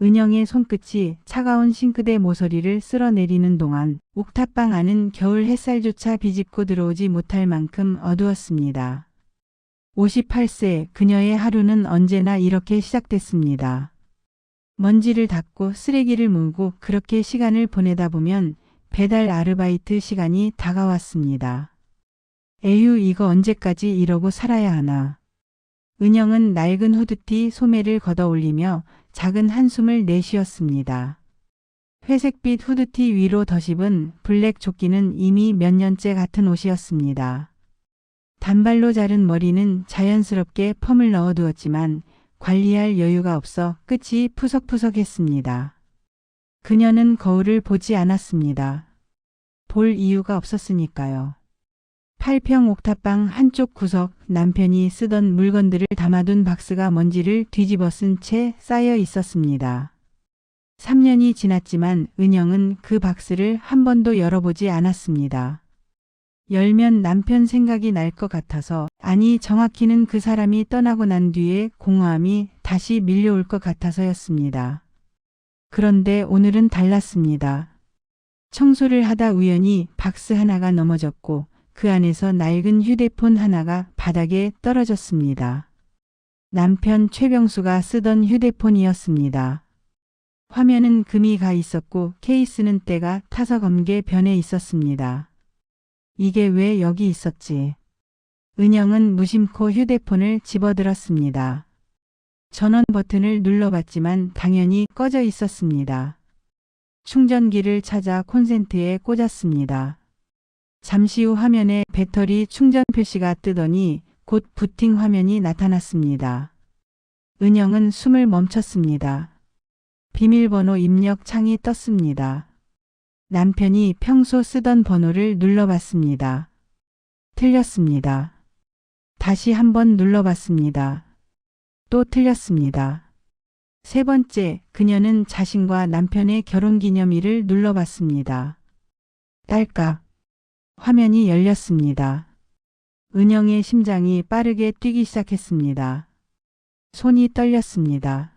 은영의 손끝이 차가운 싱크대 모서리를 쓸어내리는 동안 옥탑방 안은 겨울 햇살조차 비집고 들어오지 못할 만큼 어두웠습니다. 58세 그녀의 하루는 언제나 이렇게 시작됐습니다. 먼지를 닦고 쓰레기를 물고 그렇게 시간을 보내다 보면 배달 아르바이트 시간이 다가왔습니다. 에휴, 이거 언제까지 이러고 살아야 하나. 은영은 낡은 후드티 소매를 걷어 올리며 작은 한숨을 내쉬었습니다. 회색빛 후드티 위로 덧입은 블랙 조끼는 이미 몇 년째 같은 옷이었습니다. 단발로 자른 머리는 자연스럽게 펌을 넣어두었지만 관리할 여유가 없어 끝이 푸석푸석했습니다. 그녀는 거울을 보지 않았습니다. 볼 이유가 없었으니까요. 8평 옥탑방 한쪽 구석, 남편이 쓰던 물건들을 담아둔 박스가 먼지를 뒤집어 쓴 채 쌓여 있었습니다. 3년이 지났지만 은영은 그 박스를 한 번도 열어보지 않았습니다. 열면 남편 생각이 날 것 같아서, 아니 정확히는 그 사람이 떠나고 난 뒤에 공허함이 다시 밀려올 것 같아서였습니다. 그런데 오늘은 달랐습니다. 청소를 하다 우연히 박스 하나가 넘어졌고 그 안에서 낡은 휴대폰 하나가 바닥에 떨어졌습니다. 남편 최병수가 쓰던 휴대폰이었습니다. 화면은 금이 가 있었고 케이스는 때가 타서 검게 변해 있었습니다. 이게 왜 여기 있었지? 은영은 무심코 휴대폰을 집어들었습니다. 전원 버튼을 눌러봤지만 당연히 꺼져 있었습니다. 충전기를 찾아 콘센트에 꽂았습니다. 잠시 후 화면에 배터리 충전 표시가 뜨더니 곧 부팅 화면이 나타났습니다. 은영은 숨을 멈췄습니다. 비밀번호 입력 창이 떴습니다. 남편이 평소 쓰던 번호를 눌러봤습니다. 틀렸습니다. 다시 한번 눌러봤습니다. 또 틀렸습니다. 세 번째, 그녀는 자신과 남편의 결혼기념일을 눌러봤습니다. 딸깍. 화면이 열렸습니다. 은영의 심장이 빠르게 뛰기 시작했습니다. 손이 떨렸습니다.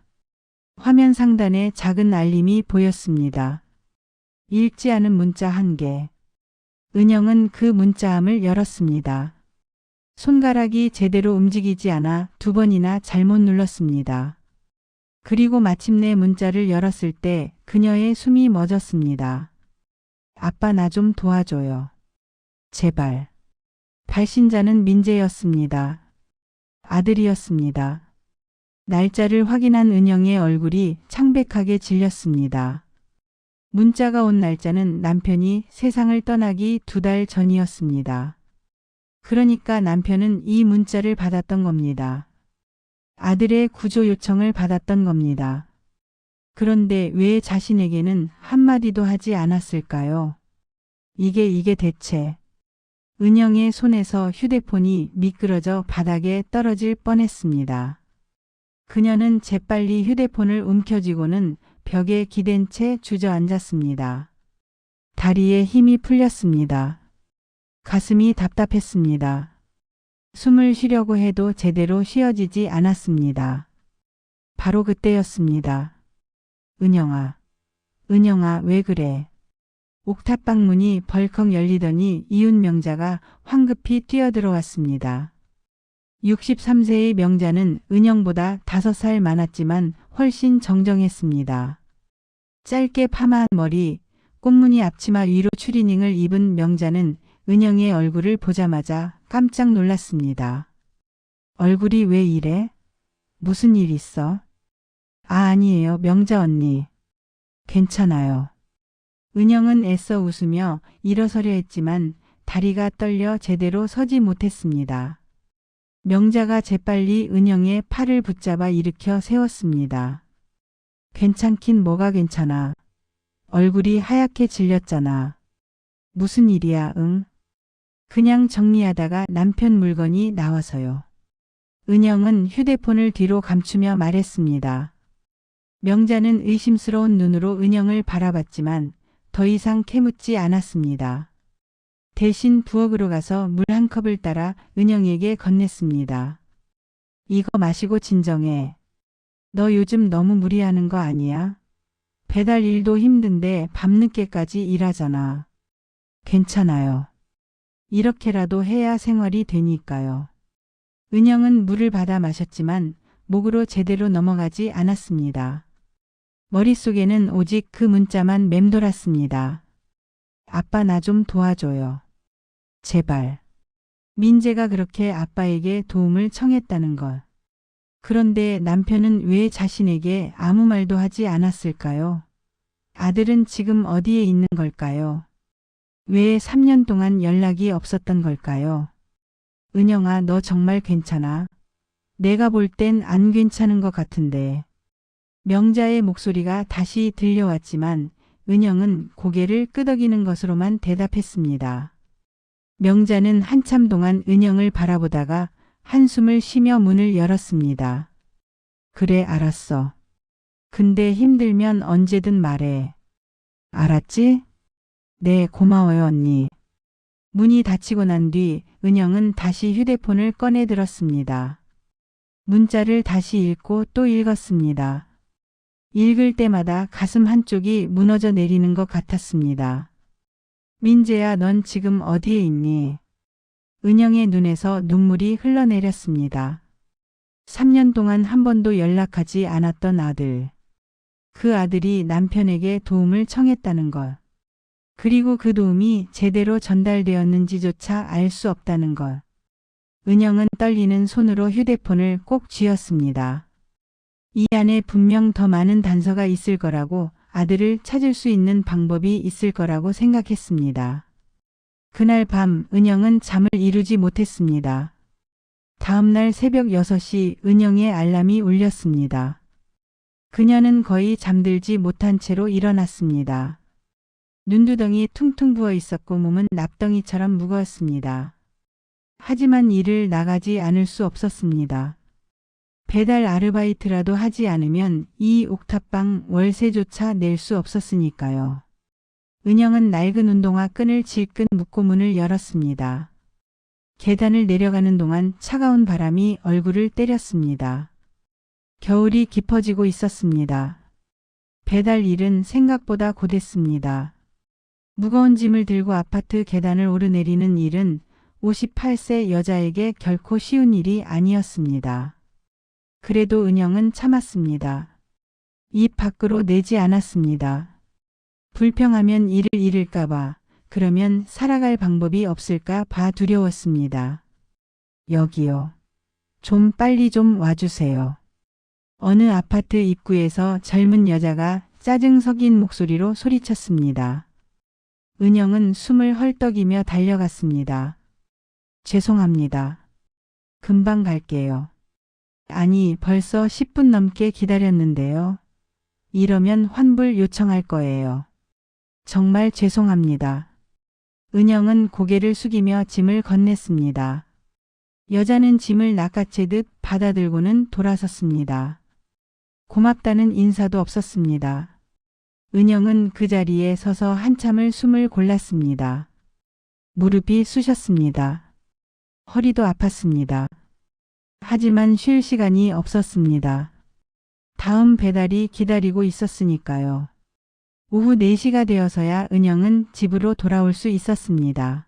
화면 상단에 작은 알림이 보였습니다. 읽지 않은 문자 1개. 은영은 그 문자함을 열었습니다. 손가락이 제대로 움직이지 않아 2번이나 잘못 눌렀습니다. 그리고 마침내 문자를 열었을 때 그녀의 숨이 멎었습니다. 아빠, 나 좀 도와줘요. 제발. 발신자는 민재였습니다. 아들이었습니다. 날짜를 확인한 은영의 얼굴이 창백하게 질렸습니다. 문자가 온 날짜는 남편이 세상을 떠나기 2달 전이었습니다. 그러니까 남편은 이 문자를 받았던 겁니다. 아들의 구조 요청을 받았던 겁니다. 그런데 왜 자신에게는 한마디도 하지 않았을까요? 이게 대체. 은영의 손에서 휴대폰이 미끄러져 바닥에 떨어질 뻔했습니다. 그녀는 재빨리 휴대폰을 움켜쥐고는 벽에 기댄 채 주저앉았습니다. 다리에 힘이 풀렸습니다. 가슴이 답답했습니다. 숨을 쉬려고 해도 제대로 쉬어지지 않았습니다. 바로 그때였습니다. 은영아, 은영아, 왜 그래? 옥탑방 문이 벌컥 열리더니 이웃 명자가 황급히 뛰어들어왔습니다. 63세의 명자는 은영보다 5살 많았지만 훨씬 정정했습니다. 짧게 파마한 머리, 꽃무늬 앞치마 위로 추리닝을 입은 명자는 은영의 얼굴을 보자마자 깜짝 놀랐습니다. 얼굴이 왜 이래? 무슨 일 있어? 아니에요, 명자 언니. 괜찮아요. 은영은 애써 웃으며 일어서려 했지만 다리가 떨려 제대로 서지 못했습니다. 명자가 재빨리 은영의 팔을 붙잡아 일으켜 세웠습니다. 괜찮긴 뭐가 괜찮아. 얼굴이 하얗게 질렸잖아. 무슨 일이야, 응? 그냥 정리하다가 남편 물건이 나와서요. 은영은 휴대폰을 뒤로 감추며 말했습니다. 명자는 의심스러운 눈으로 은영을 바라봤지만 더 이상 캐묻지 않았습니다. 대신 부엌으로 가서 물 한 컵을 따라 은영에게 건넸습니다. 이거 마시고 진정해. 너 요즘 너무 무리하는 거 아니야? 배달 일도 힘든데 밤늦게까지 일하잖아. 괜찮아요. 이렇게라도 해야 생활이 되니까요. 은영은 물을 받아 마셨지만 목으로 제대로 넘어가지 않았습니다. 머릿속에는 오직 그 문자만 맴돌았습니다. 아빠 나 좀 도와줘요. 제발. 민재가 그렇게 아빠에게 도움을 청했다는 것. 그런데 남편은 왜 자신에게 아무 말도 하지 않았을까요? 아들은 지금 어디에 있는 걸까요? 왜 3년 동안 연락이 없었던 걸까요? 은영아, 너 정말 괜찮아? 내가 볼 땐 안 괜찮은 것 같은데. 명자의 목소리가 다시 들려왔지만 은영은 고개를 끄덕이는 것으로만 대답했습니다. 명자는 한참 동안 은영을 바라보다가 한숨을 쉬며 문을 열었습니다. 그래, 알았어. 근데 힘들면 언제든 말해. 알았지? 네, 고마워요, 언니. 문이 닫히고 난 뒤 은영은 다시 휴대폰을 꺼내 들었습니다. 문자를 다시 읽고 또 읽었습니다. 읽을 때마다 가슴 한쪽이 무너져 내리는 것 같았습니다. 민재야, 넌 지금 어디에 있니? 은영의 눈에서 눈물이 흘러내렸습니다. 3년 동안 한 번도 연락하지 않았던 아들. 그 아들이 남편에게 도움을 청했다는 것. 그리고 그 도움이 제대로 전달되었는지조차 알 수 없다는 것. 은영은 떨리는 손으로 휴대폰을 꼭 쥐었습니다. 이 안에 분명 더 많은 단서가 있을 거라고, 아들을 찾을 수 있는 방법이 있을 거라고 생각했습니다. 그날 밤 은영은 잠을 이루지 못했습니다. 다음날 새벽 6시 은영의 알람이 울렸습니다. 그녀는 거의 잠들지 못한 채로 일어났습니다. 눈두덩이 퉁퉁 부어 있었고 몸은 납덩이처럼 무거웠습니다. 하지만 일을 나가지 않을 수 없었습니다. 배달 아르바이트라도 하지 않으면 이 옥탑방 월세조차 낼 수 없었으니까요. 은영은 낡은 운동화 끈을 질끈 묶고 문을 열었습니다. 계단을 내려가는 동안 차가운 바람이 얼굴을 때렸습니다. 겨울이 깊어지고 있었습니다. 배달 일은 생각보다 고됐습니다. 무거운 짐을 들고 아파트 계단을 오르내리는 일은 58세 여자에게 결코 쉬운 일이 아니었습니다. 그래도 은영은 참았습니다. 입 밖으로 내지 않았습니다. 불평하면 일을 잃을까봐, 그러면 살아갈 방법이 없을까 봐 두려웠습니다. 여기요. 좀 빨리 좀 와주세요. 어느 아파트 입구에서 젊은 여자가 짜증 섞인 목소리로 소리쳤습니다. 은영은 숨을 헐떡이며 달려갔습니다. 죄송합니다. 금방 갈게요. 아니, 벌써 10분 넘게 기다렸는데요. 이러면 환불 요청할 거예요. 정말 죄송합니다. 은영은 고개를 숙이며 짐을 건넸습니다. 여자는 짐을 낚아채듯 받아들고는 돌아섰습니다. 고맙다는 인사도 없었습니다. 은영은 그 자리에 서서 한참을 숨을 골랐습니다. 무릎이 쑤셨습니다. 허리도 아팠습니다. 하지만 쉴 시간이 없었습니다. 다음 배달이 기다리고 있었으니까요. 오후 4시가 되어서야 은영은 집으로 돌아올 수 있었습니다.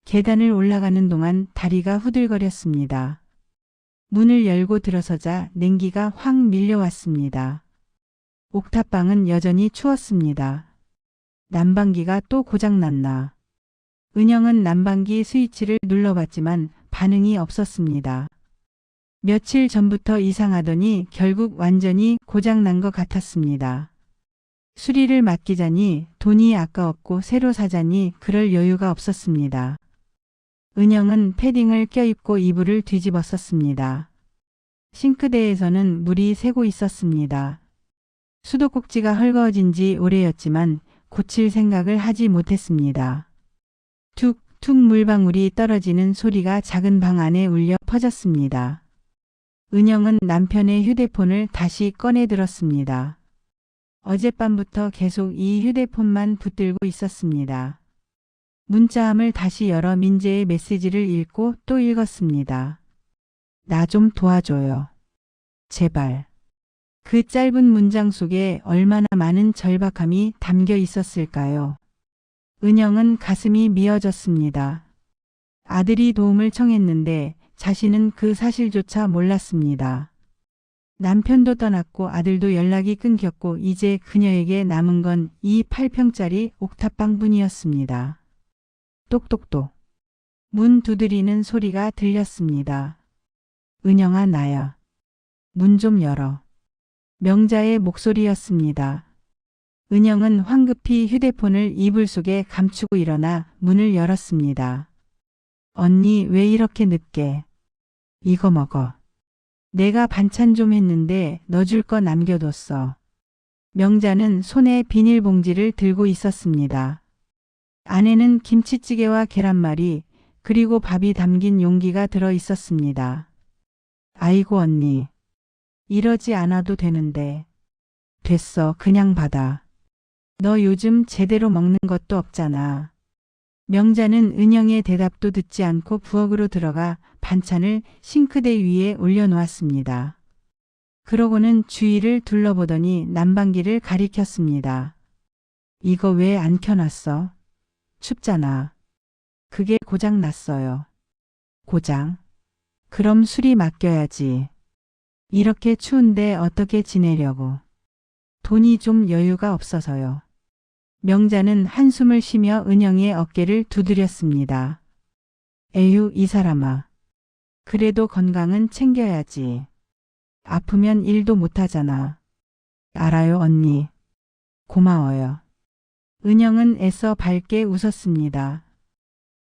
계단을 올라가는 동안 다리가 후들거렸습니다. 문을 열고 들어서자 냉기가 확 밀려왔습니다. 옥탑방은 여전히 추웠습니다. 난방기가 또 고장났나. 은영은 난방기 스위치를 눌러봤지만 반응이 없었습니다. 며칠 전부터 이상하더니 결국 완전히 고장난 것 같았습니다. 수리를 맡기자니 돈이 아까웠고 새로 사자니 그럴 여유가 없었습니다. 은영은 패딩을 껴입고 이불을 뒤집었었습니다. 싱크대에서는 물이 새고 있었습니다. 수도꼭지가 헐거워진 지 오래였지만 고칠 생각을 하지 못했습니다. 툭툭 물방울이 떨어지는 소리가 작은 방 안에 울려 퍼졌습니다. 은영은 남편의 휴대폰을 다시 꺼내 들었습니다. 어젯밤부터 계속 이 휴대폰만 붙들고 있었습니다. 문자함을 다시 열어 민재의 메시지를 읽고 또 읽었습니다. 나 좀 도와줘요. 제발. 그 짧은 문장 속에 얼마나 많은 절박함이 담겨 있었을까요? 은영은 가슴이 미어졌습니다. 아들이 도움을 청했는데 자신은 그 사실조차 몰랐습니다. 남편도 떠났고 아들도 연락이 끊겼고 이제 그녀에게 남은 건 이 8평짜리 옥탑방뿐이었습니다. 똑똑똑. 문 두드리는 소리가 들렸습니다. 은영아, 나야. 문 좀 열어. 명자의 목소리였습니다. 은영은 황급히 휴대폰을 이불 속에 감추고 일어나 문을 열었습니다. 언니, 왜 이렇게 늦게? 이거 먹어. 내가 반찬 좀 했는데 너 줄 거 남겨뒀어. 명자는 손에 비닐봉지를 들고 있었습니다. 안에는 김치찌개와 계란말이 그리고 밥이 담긴 용기가 들어 있었습니다. 아이고 언니. 이러지 않아도 되는데. 됐어, 그냥 받아. 너 요즘 제대로 먹는 것도 없잖아. 명자는 은영의 대답도 듣지 않고 부엌으로 들어가 반찬을 싱크대 위에 올려놓았습니다. 그러고는 주위를 둘러보더니 난방기를 가리켰습니다. 이거 왜 안 켜놨어? 춥잖아. 그게 고장 났어요. 고장? 그럼 수리 맡겨야지. 이렇게 추운데 어떻게 지내려고. 돈이 좀 여유가 없어서요. 명자는 한숨을 쉬며 은영의 어깨를 두드렸습니다. 에휴, 이 사람아. 그래도 건강은 챙겨야지. 아프면 일도 못하잖아. 알아요, 언니. 고마워요. 은영은 애써 밝게 웃었습니다.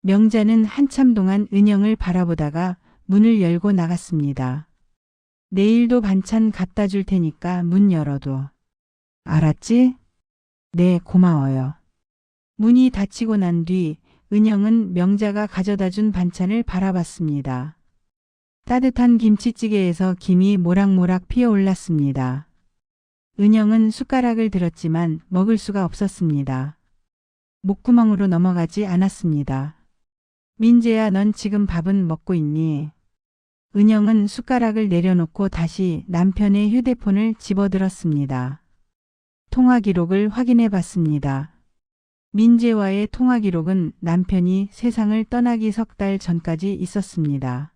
명자는 한참 동안 은영을 바라보다가 문을 열고 나갔습니다. 내일도 반찬 갖다 줄 테니까 문 열어둬. 알았지? 네, 고마워요. 문이 닫히고 난 뒤 은영은 명자가 가져다 준 반찬을 바라봤습니다. 따뜻한 김치찌개에서 김이 모락모락 피어올랐습니다. 은영은 숟가락을 들었지만 먹을 수가 없었습니다. 목구멍으로 넘어가지 않았습니다. 민재야, 넌 지금 밥은 먹고 있니? 은영은 숟가락을 내려놓고 다시 남편의 휴대폰을 집어들었습니다. 통화 기록을 확인해 봤습니다. 민재와의 통화 기록은 남편이 세상을 떠나기 석 달 전까지 있었습니다.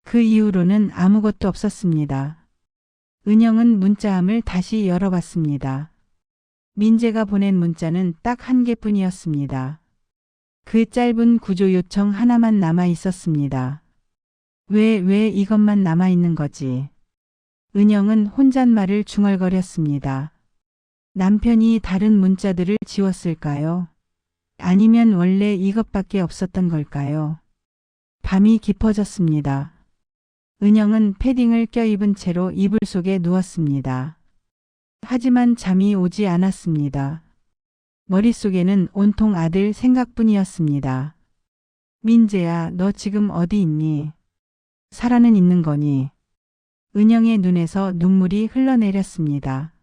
그 이후로는 아무것도 없었습니다. 은영은 문자함을 다시 열어봤습니다. 민재가 보낸 문자는 딱 한 개뿐이었습니다. 그 짧은 구조 요청 하나만 남아 있었습니다. 왜 이것만 남아 있는 거지? 은영은 혼잣말을 중얼거렸습니다. 남편이 다른 문자들을 지웠을까요? 아니면 원래 이것밖에 없었던 걸까요? 밤이 깊어졌습니다. 은영은 패딩을 껴입은 채로 이불 속에 누웠습니다. 하지만 잠이 오지 않았습니다. 머릿속에는 온통 아들 생각뿐이었습니다. 민재야, 너 지금 어디 있니? 살아는 있는 거니? 은영의 눈에서 눈물이 흘러내렸습니다.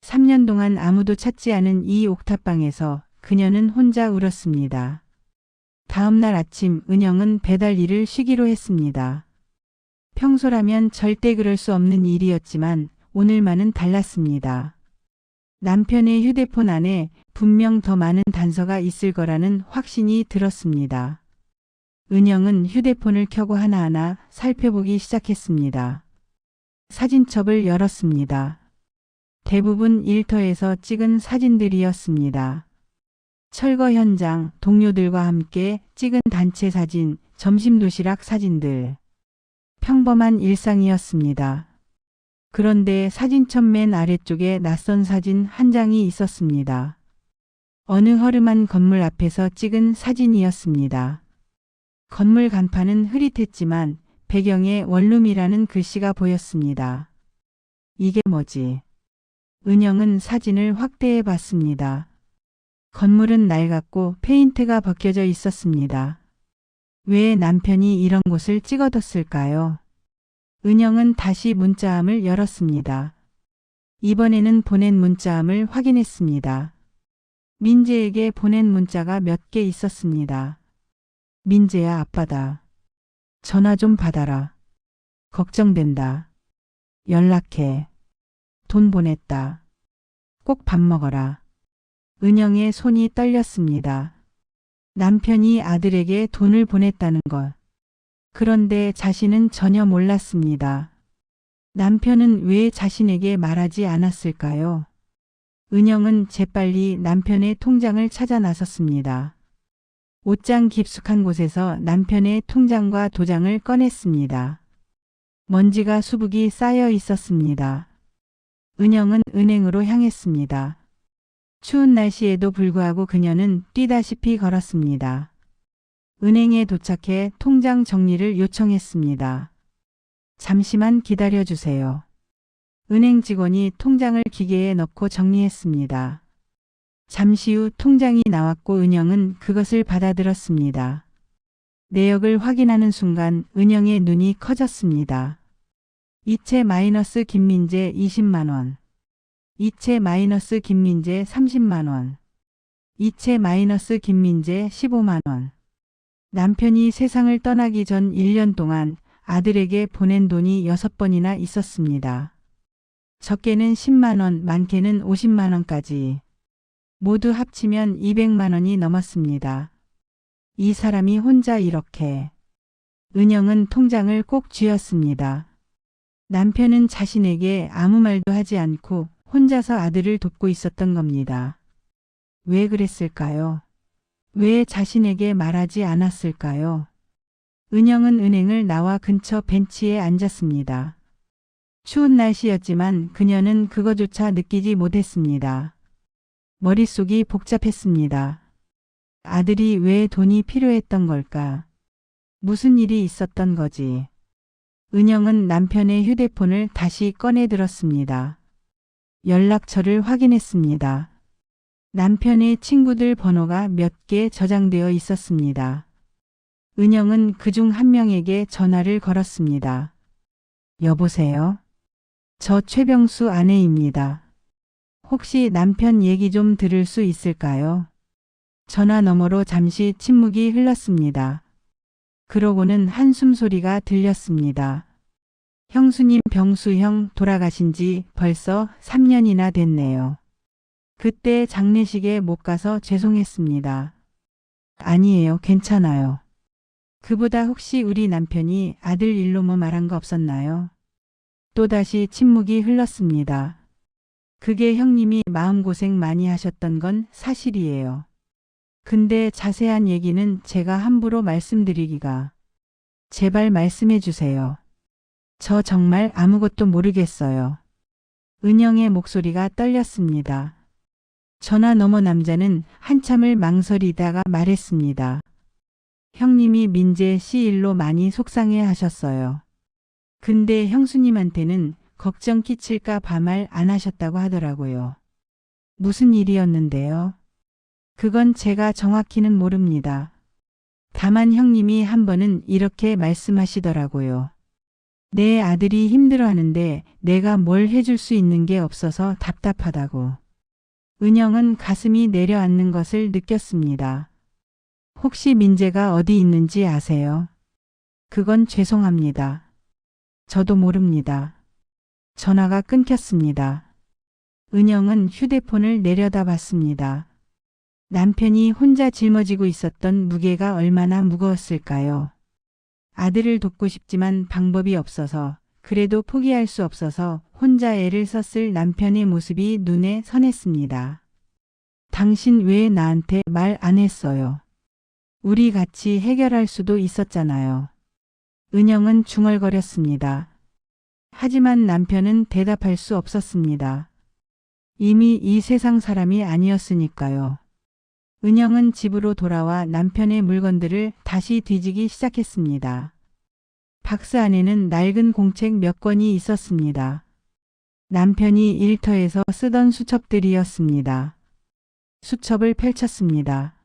3년 동안 아무도 찾지 않은 이 옥탑방에서 그녀는 혼자 울었습니다. 다음 날 아침 은영은 배달 일을 쉬기로 했습니다. 평소라면 절대 그럴 수 없는 일이었지만 오늘만은 달랐습니다. 남편의 휴대폰 안에 분명 더 많은 단서가 있을 거라는 확신이 들었습니다. 은영은 휴대폰을 켜고 하나하나 살펴보기 시작했습니다. 사진첩을 열었습니다. 대부분 일터에서 찍은 사진들이었습니다. 철거 현장, 동료들과 함께 찍은 단체 사진, 점심 도시락 사진들. 평범한 일상이었습니다. 그런데 사진첩 맨 아래쪽에 낯선 사진 한 장이 있었습니다. 어느 허름한 건물 앞에서 찍은 사진이었습니다. 건물 간판은 흐릿했지만 배경에 원룸이라는 글씨가 보였습니다. 이게 뭐지? 은영은 사진을 확대해 봤습니다. 건물은 낡았고 페인트가 벗겨져 있었습니다. 왜 남편이 이런 곳을 찍어뒀을까요? 은영은 다시 문자함을 열었습니다. 이번에는 보낸 문자함을 확인했습니다. 민재에게 보낸 문자가 몇 개 있었습니다. 민재야, 아빠다. 전화 좀 받아라. 걱정된다. 연락해. 돈 보냈다. 꼭 밥 먹어라. 은영의 손이 떨렸습니다. 남편이 아들에게 돈을 보냈다는 것. 그런데 자신은 전혀 몰랐습니다. 남편은 왜 자신에게 말하지 않았을까요? 은영은 재빨리 남편의 통장을 찾아 나섰습니다. 옷장 깊숙한 곳에서 남편의 통장과 도장을 꺼냈습니다. 먼지가 수북이 쌓여 있었습니다. 은영은 은행으로 향했습니다. 추운 날씨에도 불구하고 그녀는 뛰다시피 걸었습니다. 은행에 도착해 통장 정리를 요청했습니다. 잠시만 기다려 주세요. 은행 직원이 통장을 기계에 넣고 정리했습니다. 잠시 후 통장이 나왔고 은영은 그것을 받아들었습니다. 내역을 확인하는 순간 은영의 눈이 커졌습니다. 이체 마이너스 김민재 20만 원. 이체 마이너스 김민재 30만 원. 이체 마이너스 김민재 15만 원. 남편이 세상을 떠나기 전 1년 동안 아들에게 보낸 돈이 6번이나 있었습니다. 적게는 10만 원, 많게는 50만 원까지. 모두 합치면 200만 원이 넘었습니다. 이 사람이 혼자 이렇게. 은영은 통장을 꼭 쥐었습니다. 남편은 자신에게 아무 말도 하지 않고 혼자서 아들을 돕고 있었던 겁니다. 왜 그랬을까요? 왜 자신에게 말하지 않았을까요? 은영은 은행을 나와 근처 벤치에 앉았습니다. 추운 날씨였지만 그녀는 그거조차 느끼지 못했습니다. 머릿속이 복잡했습니다. 아들이 왜 돈이 필요했던 걸까? 무슨 일이 있었던 거지? 은영은 남편의 휴대폰을 다시 꺼내 들었습니다. 연락처를 확인했습니다. 남편의 친구들 번호가 몇 개 저장되어 있었습니다. 은영은 그중 한 명에게 전화를 걸었습니다. 여보세요? 저 최병수 아내입니다. 혹시 남편 얘기 좀 들을 수 있을까요? 전화 너머로 잠시 침묵이 흘렀습니다. 그러고는 한숨 소리가 들렸습니다. 형수님 병수 형 돌아가신 지 벌써 3년이나 됐네요. 그때 장례식에 못 가서 죄송했습니다. 아니에요, 괜찮아요. 그보다 혹시 우리 남편이 아들 일로 뭐 말한 거 없었나요? 또다시 침묵이 흘렀습니다. 그게 형님이 마음고생 많이 하셨던 건 사실이에요. 근데 자세한 얘기는 제가 함부로 말씀드리기가. 제발 말씀해 주세요. 저 정말 아무것도 모르겠어요. 은영의 목소리가 떨렸습니다. 전화 너머 남자는 한참을 망설이다가 말했습니다. 형님이 민재 씨 일로 많이 속상해 하셨어요. 근데 형수님한테는 걱정 끼칠까 봐 말 안 하셨다고 하더라고요. 무슨 일이었는데요? 그건 제가 정확히는 모릅니다. 다만 형님이 한 번은 이렇게 말씀하시더라고요. 내 아들이 힘들어하는데 내가 뭘 해줄 수 있는 게 없어서 답답하다고. 은영은 가슴이 내려앉는 것을 느꼈습니다. 혹시 민재가 어디 있는지 아세요? 그건 죄송합니다. 저도 모릅니다. 전화가 끊겼습니다. 은영은 휴대폰을 내려다봤습니다. 남편이 혼자 짊어지고 있었던 무게가 얼마나 무거웠을까요? 아들을 돕고 싶지만 방법이 없어서, 그래도 포기할 수 없어서 혼자 애를 썼을 남편의 모습이 눈에 선했습니다. 당신 왜 나한테 말 안 했어요? 우리 같이 해결할 수도 있었잖아요. 은영은 중얼거렸습니다. 하지만 남편은 대답할 수 없었습니다. 이미 이 세상 사람이 아니었으니까요. 은영은 집으로 돌아와 남편의 물건들을 다시 뒤지기 시작했습니다. 박스 안에는 낡은 공책 몇 권이 있었습니다. 남편이 일터에서 쓰던 수첩들이었습니다. 수첩을 펼쳤습니다.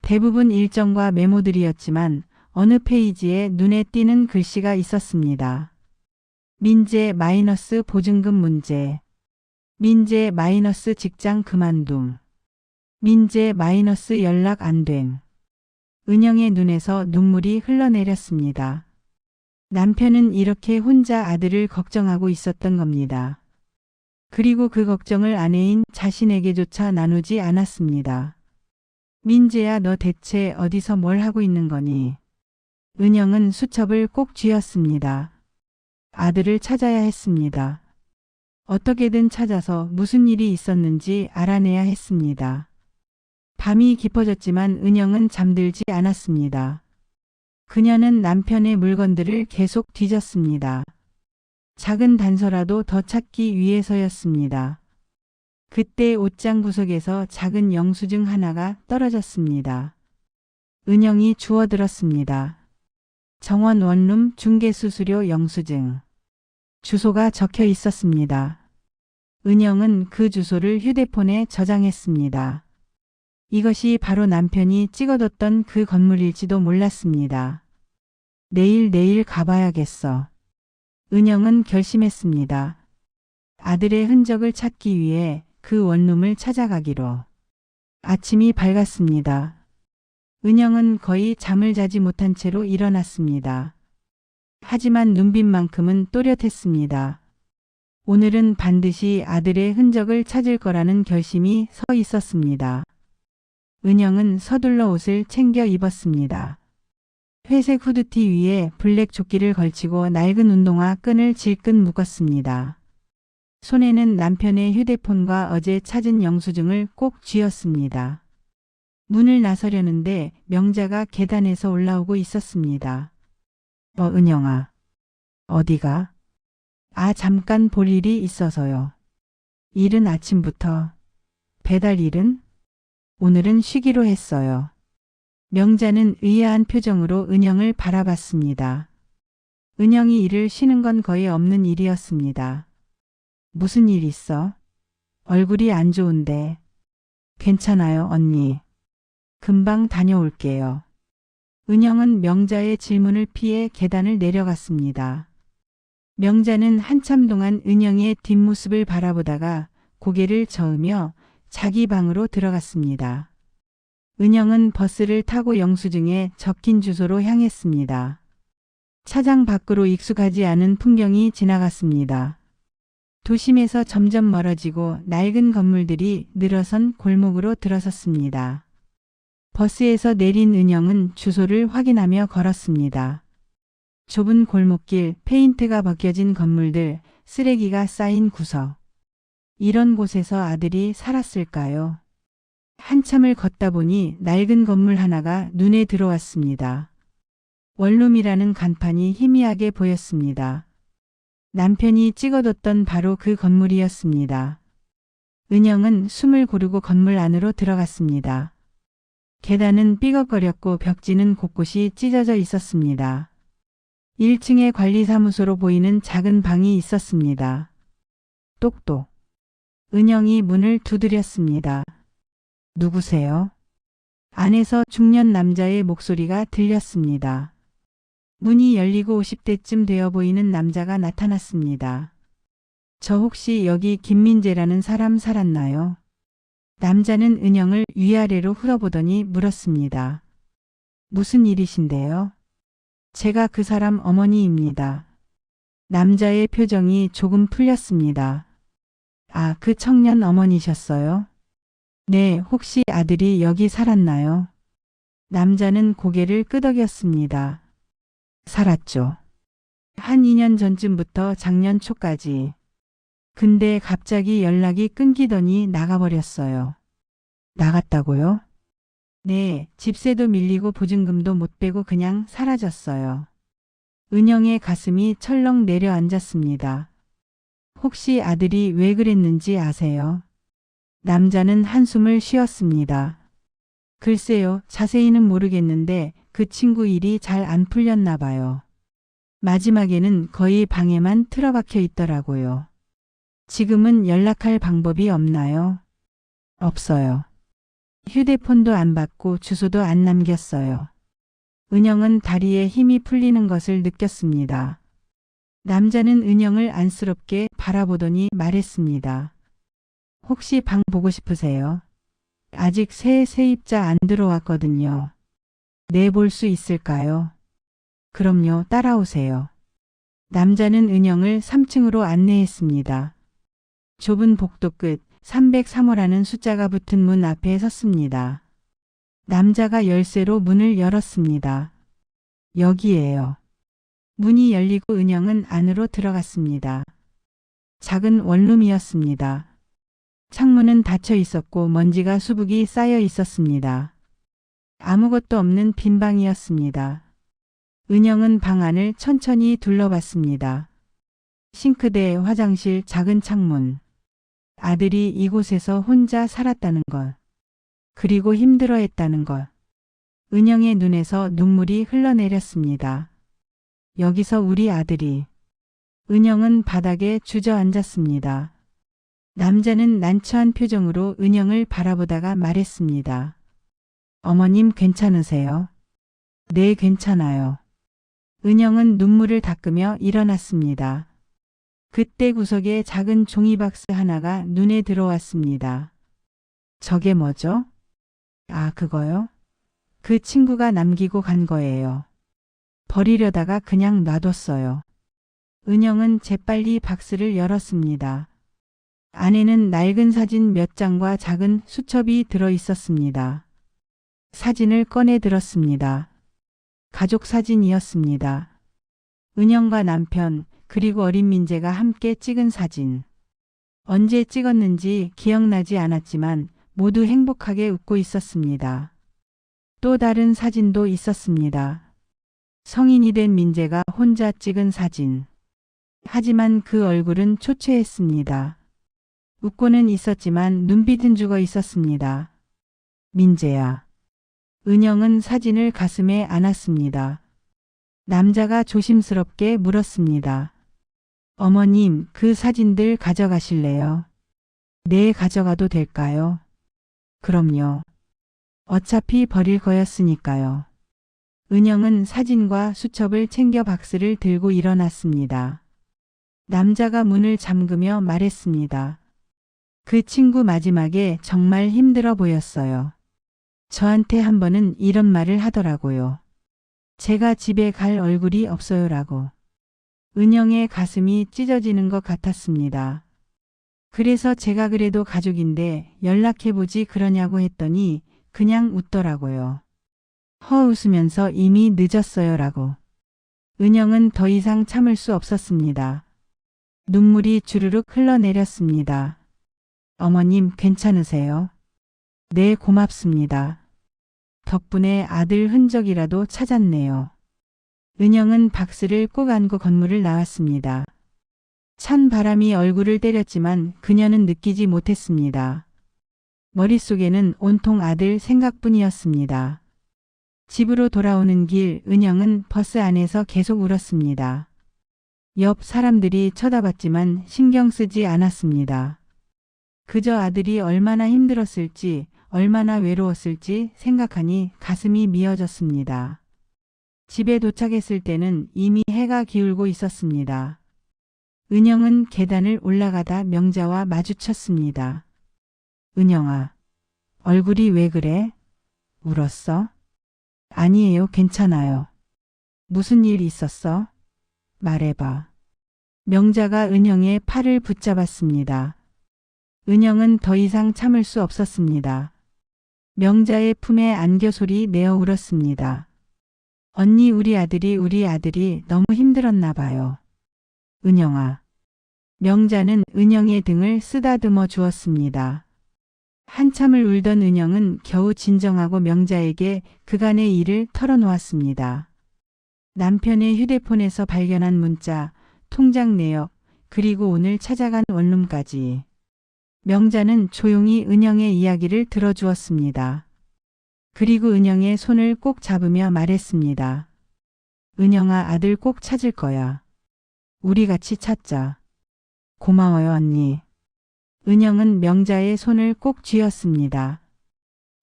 대부분 일정과 메모들이었지만 어느 페이지에 눈에 띄는 글씨가 있었습니다. 민재 마이너스 보증금 문제. 민재 마이너스 직장 그만둠. 민재 마이너스 연락 안 됨. 은영의 눈에서 눈물이 흘러내렸습니다. 남편은 이렇게 혼자 아들을 걱정하고 있었던 겁니다. 그리고 그 걱정을 아내인 자신에게조차 나누지 않았습니다. 민재야, 너 대체 어디서 뭘 하고 있는 거니? 은영은 수첩을 꼭 쥐었습니다. 아들을 찾아야 했습니다. 어떻게든 찾아서 무슨 일이 있었는지 알아내야 했습니다. 밤이 깊어졌지만 은영은 잠들지 않았습니다. 그녀는 남편의 물건들을 계속 뒤졌습니다. 작은 단서라도 더 찾기 위해서였습니다. 그때 옷장 구석에서 작은 영수증 하나가 떨어졌습니다. 은영이 주워들었습니다. 정원 원룸 중개수수료 영수증. 주소가 적혀 있었습니다. 은영은 그 주소를 휴대폰에 저장했습니다. 이것이 바로 남편이 찍어뒀던 그 건물일지도 몰랐습니다. 내일 가봐야겠어. 은영은 결심했습니다. 아들의 흔적을 찾기 위해 그 원룸을 찾아가기로. 아침이 밝았습니다. 은영은 거의 잠을 자지 못한 채로 일어났습니다. 하지만 눈빛만큼은 또렷했습니다. 오늘은 반드시 아들의 흔적을 찾을 거라는 결심이 서 있었습니다. 은영은 서둘러 옷을 챙겨 입었습니다. 회색 후드티 위에 블랙 조끼를 걸치고 낡은 운동화 끈을 질끈 묶었습니다. 손에는 남편의 휴대폰과 어제 찾은 영수증을 꼭 쥐었습니다. 문을 나서려는데 명자가 계단에서 올라오고 있었습니다. 은영아. 어디가? 잠깐 볼 일이 있어서요. 일은 아침부터. 배달 일은? 오늘은 쉬기로 했어요. 명자는 의아한 표정으로 은영을 바라봤습니다. 은영이 일을 쉬는 건 거의 없는 일이었습니다. 무슨 일 있어? 얼굴이 안 좋은데. 괜찮아요, 언니. 금방 다녀올게요. 은영은 명자의 질문을 피해 계단을 내려갔습니다. 명자는 한참 동안 은영의 뒷모습을 바라보다가 고개를 저으며 자기 방으로 들어갔습니다. 은영은 버스를 타고 영수증에 적힌 주소로 향했습니다. 차장 밖으로 익숙하지 않은 풍경이 지나갔습니다. 도심에서 점점 멀어지고 낡은 건물들이 늘어선 골목으로 들어섰습니다. 버스에서 내린 은영은 주소를 확인하며 걸었습니다. 좁은 골목길, 페인트가 벗겨진 건물들, 쓰레기가 쌓인 구석. 이런 곳에서 아들이 살았을까요? 한참을 걷다 보니 낡은 건물 하나가 눈에 들어왔습니다. 원룸이라는 간판이 희미하게 보였습니다. 남편이 찍어뒀던 바로 그 건물이었습니다. 은영은 숨을 고르고 건물 안으로 들어갔습니다. 계단은 삐걱거렸고 벽지는 곳곳이 찢어져 있었습니다. 1층에 관리사무소로 보이는 작은 방이 있었습니다. 똑똑. 은영이 문을 두드렸습니다. 누구세요? 안에서 중년 남자의 목소리가 들렸습니다. 문이 열리고 50대쯤 되어 보이는 남자가 나타났습니다. 저 혹시 여기 김민재라는 사람 살았나요? 남자는 은영을 위아래로 흘러보더니 물었습니다. 무슨 일이신데요? 제가 그 사람 어머니입니다. 남자의 표정이 조금 풀렸습니다. 그 청년 어머니셨어요? 네, 혹시 아들이 여기 살았나요? 남자는 고개를 끄덕였습니다. 살았죠. 한 2년 전쯤부터 작년 초까지. 근데 갑자기 연락이 끊기더니 나가버렸어요. 나갔다고요? 네, 집세도 밀리고 보증금도 못 빼고 그냥 사라졌어요. 은영의 가슴이 철렁 내려앉았습니다. 혹시 아들이 왜 그랬는지 아세요? 남자는 한숨을 쉬었습니다. 글쎄요, 자세히는 모르겠는데 그 친구 일이 잘 안 풀렸나 봐요. 마지막에는 거의 방에만 틀어박혀 있더라고요. 지금은 연락할 방법이 없나요? 없어요. 휴대폰도 안 받고 주소도 안 남겼어요. 은영은 다리에 힘이 풀리는 것을 느꼈습니다. 남자는 은영을 안쓰럽게 바라보더니 말했습니다. 혹시 방 보고 싶으세요? 아직 새 세입자 안 들어왔거든요. 네, 볼 수 있을까요? 그럼요, 따라오세요. 남자는 은영을 3층으로 안내했습니다. 좁은 복도 끝 303호라는 숫자가 붙은 문 앞에 섰습니다. 남자가 열쇠로 문을 열었습니다. 여기에요. 문이 열리고 은영은 안으로 들어갔습니다. 작은 원룸이었습니다. 창문은 닫혀 있었고 먼지가 수북이 쌓여 있었습니다. 아무것도 없는 빈 방이었습니다. 은영은 방 안을 천천히 둘러봤습니다. 싱크대, 화장실, 작은 창문. 아들이 이곳에서 혼자 살았다는 것. 그리고 힘들어했다는 것. 은영의 눈에서 눈물이 흘러내렸습니다. 여기서 우리 아들이. 은영은 바닥에 주저앉았습니다. 남자는 난처한 표정으로 은영을 바라보다가 말했습니다. 어머님 괜찮으세요? 네, 괜찮아요. 은영은 눈물을 닦으며 일어났습니다. 그때 구석에 작은 종이박스 하나가 눈에 들어왔습니다. 저게 뭐죠? 아, 그거요? 그 친구가 남기고 간 거예요. 버리려다가 그냥 놔뒀어요. 은영은 재빨리 박스를 열었습니다. 안에는 낡은 사진 몇 장과 작은 수첩이 들어 있었습니다. 사진을 꺼내 들었습니다. 가족 사진이었습니다. 은영과 남편 그리고 어린 민재가 함께 찍은 사진. 언제 찍었는지 기억나지 않았지만 모두 행복하게 웃고 있었습니다. 또 다른 사진도 있었습니다. 성인이 된 민재가 혼자 찍은 사진. 하지만 그 얼굴은 초췌했습니다. 웃고는 있었지만 눈빛은 죽어 있었습니다. 민재야. 은영은 사진을 가슴에 안았습니다. 남자가 조심스럽게 물었습니다. 어머님, 그 사진들 가져가실래요? 네, 가져가도 될까요? 그럼요. 어차피 버릴 거였으니까요. 은영은 사진과 수첩을 챙겨 박스를 들고 일어났습니다. 남자가 문을 잠그며 말했습니다. 그 친구 마지막에 정말 힘들어 보였어요. 저한테 한 번은 이런 말을 하더라고요. 제가 집에 갈 얼굴이 없어요라고. 은영의 가슴이 찢어지는 것 같았습니다. 그래서 제가 그래도 가족인데 연락해보지 그러냐고 했더니 그냥 웃더라고요. 웃으면서 이미 늦었어요라고. 은영은 더 이상 참을 수 없었습니다. 눈물이 주르륵 흘러내렸습니다. 어머님 괜찮으세요? 네, 고맙습니다. 덕분에 아들 흔적이라도 찾았네요. 은영은 박스를 꼭 안고 건물을 나왔습니다. 찬 바람이 얼굴을 때렸지만 그녀는 느끼지 못했습니다. 머릿속에는 온통 아들 생각뿐이었습니다. 집으로 돌아오는 길 은영은 버스 안에서 계속 울었습니다. 옆 사람들이 쳐다봤지만 신경 쓰지 않았습니다. 그저 아들이 얼마나 힘들었을지, 얼마나 외로웠을지 생각하니 가슴이 미어졌습니다. 집에 도착했을 때는 이미 해가 기울고 있었습니다. 은영은 계단을 올라가다 명자와 마주쳤습니다. 은영아, 얼굴이 왜 그래? 울었어? 아니에요, 괜찮아요. 무슨 일 있었어? 말해봐. 명자가 은영의 팔을 붙잡았습니다. 은영은 더 이상 참을 수 없었습니다. 명자의 품에 안겨 소리 내어 울었습니다. 언니, 우리 아들이 너무 힘들었나 봐요. 은영아. 명자는 은영의 등을 쓰다듬어 주었습니다. 한참을 울던 은영은 겨우 진정하고 명자에게 그간의 일을 털어놓았습니다. 남편의 휴대폰에서 발견한 문자, 통장 내역, 그리고 오늘 찾아간 원룸까지. 명자는 조용히 은영의 이야기를 들어주었습니다. 그리고 은영의 손을 꼭 잡으며 말했습니다. 은영아, 아들 꼭 찾을 거야. 우리 같이 찾자. 고마워요, 언니. 은영은 명자의 손을 꼭 쥐었습니다.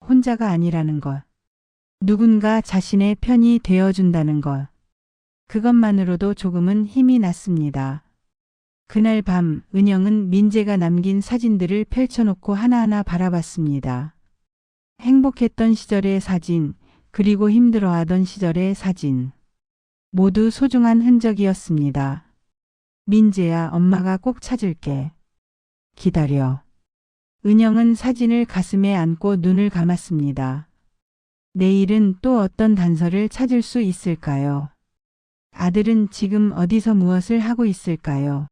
혼자가 아니라는 것. 누군가 자신의 편이 되어준다는 것. 그것만으로도 조금은 힘이 났습니다. 그날 밤 은영은 민재가 남긴 사진들을 펼쳐놓고 하나하나 바라봤습니다. 행복했던 시절의 사진, 그리고 힘들어하던 시절의 사진. 모두 소중한 흔적이었습니다. 민재야, 엄마가 꼭 찾을게. 기다려. 은영은 사진을 가슴에 안고 눈을 감았습니다. 내일은 또 어떤 단서를 찾을 수 있을까요? 아들은 지금 어디서 무엇을 하고 있을까요?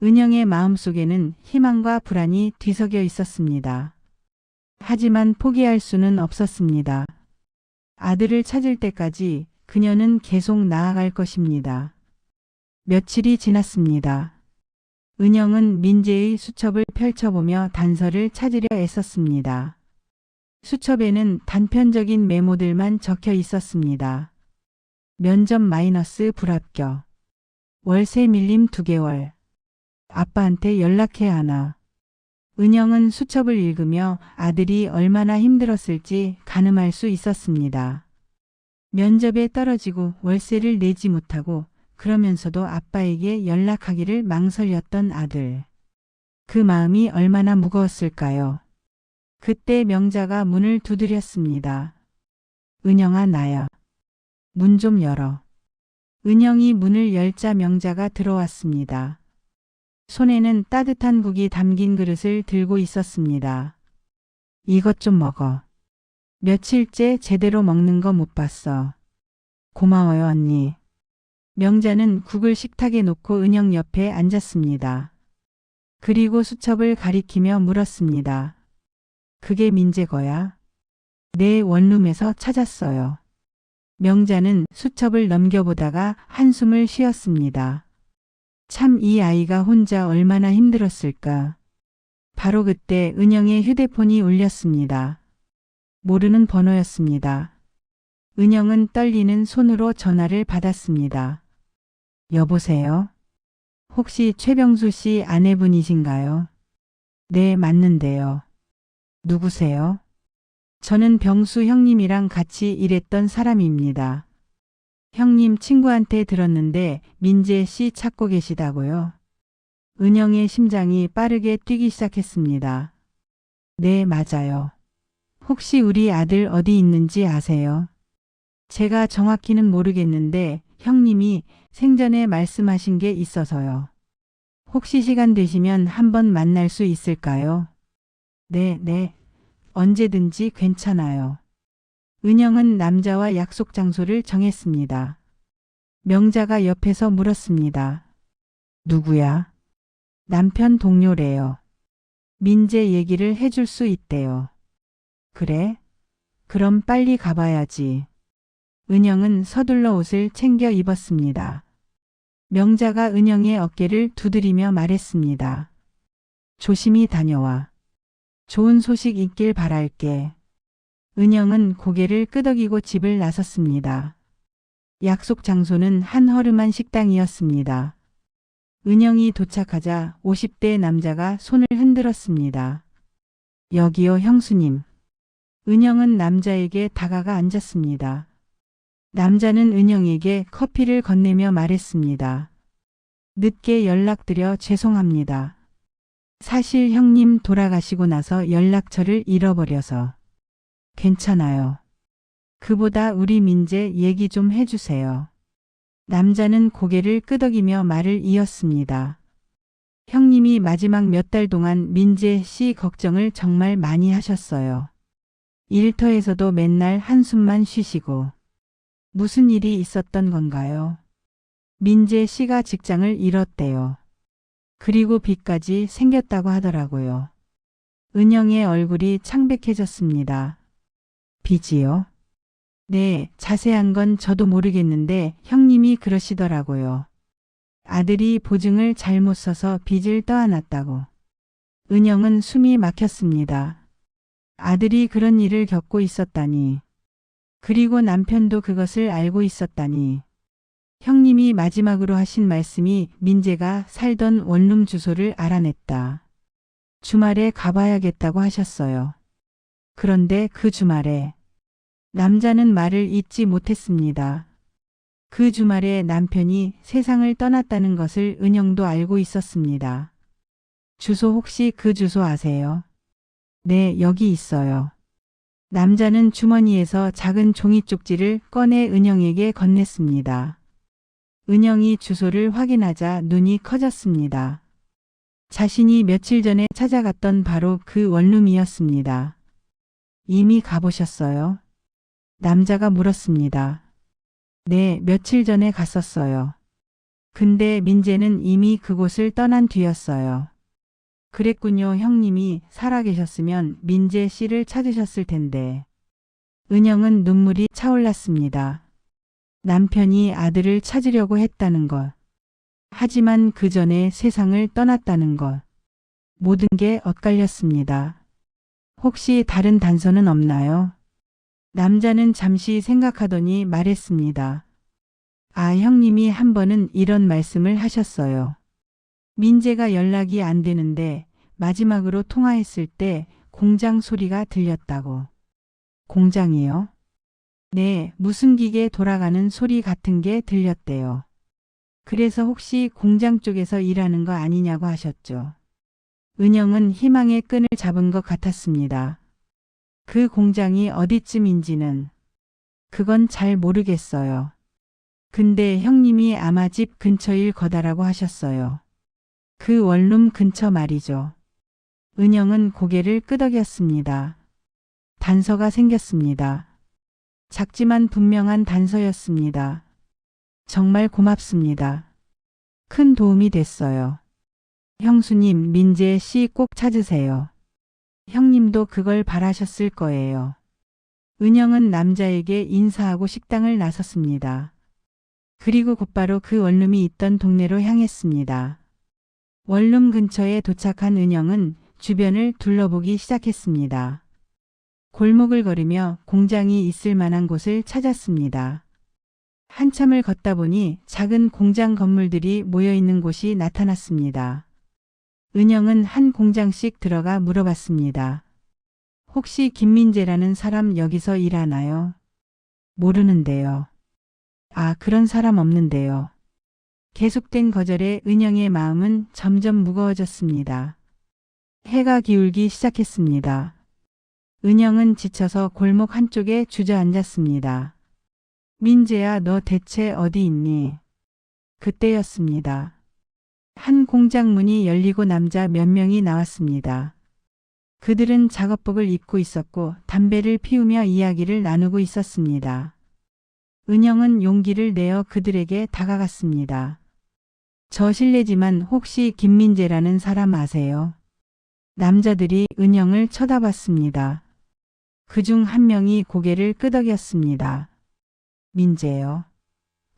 은영의 마음속에는 희망과 불안이 뒤섞여 있었습니다. 하지만 포기할 수는 없었습니다. 아들을 찾을 때까지 그녀는 계속 나아갈 것입니다. 며칠이 지났습니다. 은영은 민재의 수첩을 펼쳐보며 단서를 찾으려 애썼습니다. 수첩에는 단편적인 메모들만 적혀 있었습니다. 면접 마이너스 불합격. 월세 밀림 2개월. 아빠한테 연락해야 하나. 은영은 수첩을 읽으며 아들이 얼마나 힘들었을지 가늠할 수 있었습니다. 면접에 떨어지고 월세를 내지 못하고 그러면서도 아빠에게 연락하기를 망설였던 아들. 그 마음이 얼마나 무거웠을까요? 그때 명자가 문을 두드렸습니다. 은영아, 나야. 문 좀 열어. 은영이 문을 열자 명자가 들어왔습니다. 손에는 따뜻한 국이 담긴 그릇을 들고 있었습니다. 이것 좀 먹어. 며칠째 제대로 먹는 거 못 봤어. 고마워요, 언니. 명자는 국을 식탁에 놓고 은영 옆에 앉았습니다. 그리고 수첩을 가리키며 물었습니다. 그게 민재 거야? 내 원룸에서 찾았어요. 명자는 수첩을 넘겨보다가 한숨을 쉬었습니다. 참, 이 아이가 혼자 얼마나 힘들었을까. 바로 그때 은영의 휴대폰이 울렸습니다. 모르는 번호였습니다. 은영은 떨리는 손으로 전화를 받았습니다. 여보세요? 혹시 최병수 씨 아내분이신가요? 네, 맞는데요. 누구세요? 저는 병수 형님이랑 같이 일했던 사람입니다. 형님 친구한테 들었는데 민재 씨 찾고 계시다고요? 은영의 심장이 빠르게 뛰기 시작했습니다. 네, 맞아요. 혹시 우리 아들 어디 있는지 아세요? 제가 정확히는 모르겠는데 형님이 생전에 말씀하신 게 있어서요. 혹시 시간 되시면 한번 만날 수 있을까요? 네. 언제든지 괜찮아요. 은영은 남자와 약속 장소를 정했습니다. 명자가 옆에서 물었습니다. 누구야? 남편 동료래요. 민재 얘기를 해줄 수 있대요. 그래? 그럼 빨리 가봐야지. 은영은 서둘러 옷을 챙겨 입었습니다. 명자가 은영의 어깨를 두드리며 말했습니다. 조심히 다녀와. 좋은 소식 있길 바랄게. 은영은 고개를 끄덕이고 집을 나섰습니다. 약속 장소는 한 허름한 식당이었습니다. 은영이 도착하자 50대 남자가 손을 흔들었습니다. 여기요, 형수님. 은영은 남자에게 다가가 앉았습니다. 남자는 은영에게 커피를 건네며 말했습니다. 늦게 연락드려 죄송합니다. 사실 형님 돌아가시고 나서 연락처를 잃어버려서. 괜찮아요. 그보다 우리 민재 얘기 좀 해주세요. 남자는 고개를 끄덕이며 말을 이었습니다. 형님이 마지막 몇 달 동안 민재 씨 걱정을 정말 많이 하셨어요. 일터에서도 맨날 한숨만 쉬시고. 무슨 일이 있었던 건가요? 민재 씨가 직장을 잃었대요. 그리고 빚까지 생겼다고 하더라고요. 은영의 얼굴이 창백해졌습니다. 빚이요? 네, 자세한 건 저도 모르겠는데 형님이 그러시더라고요. 아들이 보증을 잘못 써서 빚을 떠안았다고. 은영은 숨이 막혔습니다. 아들이 그런 일을 겪고 있었다니. 그리고 남편도 그것을 알고 있었다니. 형님이 마지막으로 하신 말씀이 민재가 살던 원룸 주소를 알아냈다. 주말에 가봐야겠다고 하셨어요. 그런데 그 주말에 남자는 말을 잇지 못했습니다. 그 주말에 남편이 세상을 떠났다는 것을 은영도 알고 있었습니다. 주소 혹시 그 주소 아세요? 네, 여기 있어요. 남자는 주머니에서 작은 종이 쪽지를 꺼내 은영에게 건넸습니다. 은영이 주소를 확인하자 눈이 커졌습니다. 자신이 며칠 전에 찾아갔던 바로 그 원룸이었습니다. 이미 가보셨어요? 남자가 물었습니다. 네, 며칠 전에 갔었어요. 근데 민재는 이미 그곳을 떠난 뒤였어요. 그랬군요. 형님이 살아계셨으면 민재 씨를 찾으셨을 텐데. 은영은 눈물이 차올랐습니다. 남편이 아들을 찾으려고 했다는 것. 하지만 그 전에 세상을 떠났다는 것. 모든 게 엇갈렸습니다. 혹시 다른 단서는 없나요? 남자는 잠시 생각하더니 말했습니다. 아, 형님이 한 번은 이런 말씀을 하셨어요. 민재가 연락이 안 되는데 마지막으로 통화했을 때 공장 소리가 들렸다고. 공장이요? 네, 무슨 기계 돌아가는 소리 같은 게 들렸대요. 그래서 혹시 공장 쪽에서 일하는 거 아니냐고 하셨죠. 은영은 희망의 끈을 잡은 것 같았습니다. 그 공장이 어디쯤인지는 그건 잘 모르겠어요. 근데 형님이 아마 집 근처일 거다라고 하셨어요. 그 원룸 근처 말이죠. 은영은 고개를 끄덕였습니다. 단서가 생겼습니다. 작지만 분명한 단서였습니다. 정말 고맙습니다. 큰 도움이 됐어요. 형수님, 민재 씨 꼭 찾으세요. 형님도 그걸 바라셨을 거예요. 은영은 남자에게 인사하고 식당을 나섰습니다. 그리고 곧바로 그 원룸이 있던 동네로 향했습니다. 원룸 근처에 도착한 은영은 주변을 둘러보기 시작했습니다. 골목을 걸으며 공장이 있을 만한 곳을 찾았습니다. 한참을 걷다 보니 작은 공장 건물들이 모여 있는 곳이 나타났습니다. 은영은 한 공장씩 들어가 물어봤습니다. 혹시 김민재라는 사람 여기서 일하나요? 모르는데요. 아, 그런 사람 없는데요. 계속된 거절에 은영의 마음은 점점 무거워졌습니다. 해가 기울기 시작했습니다. 은영은 지쳐서 골목 한쪽에 주저앉았습니다. 민재야, 너 대체 어디 있니? 그때였습니다. 한 공장 문이 열리고 남자 몇 명이 나왔습니다. 그들은 작업복을 입고 있었고 담배를 피우며 이야기를 나누고 있었습니다. 은영은 용기를 내어 그들에게 다가갔습니다. 저 실례지만 혹시 김민재라는 사람 아세요? 남자들이 은영을 쳐다봤습니다. 그중 한 명이 고개를 끄덕였습니다. 민재요.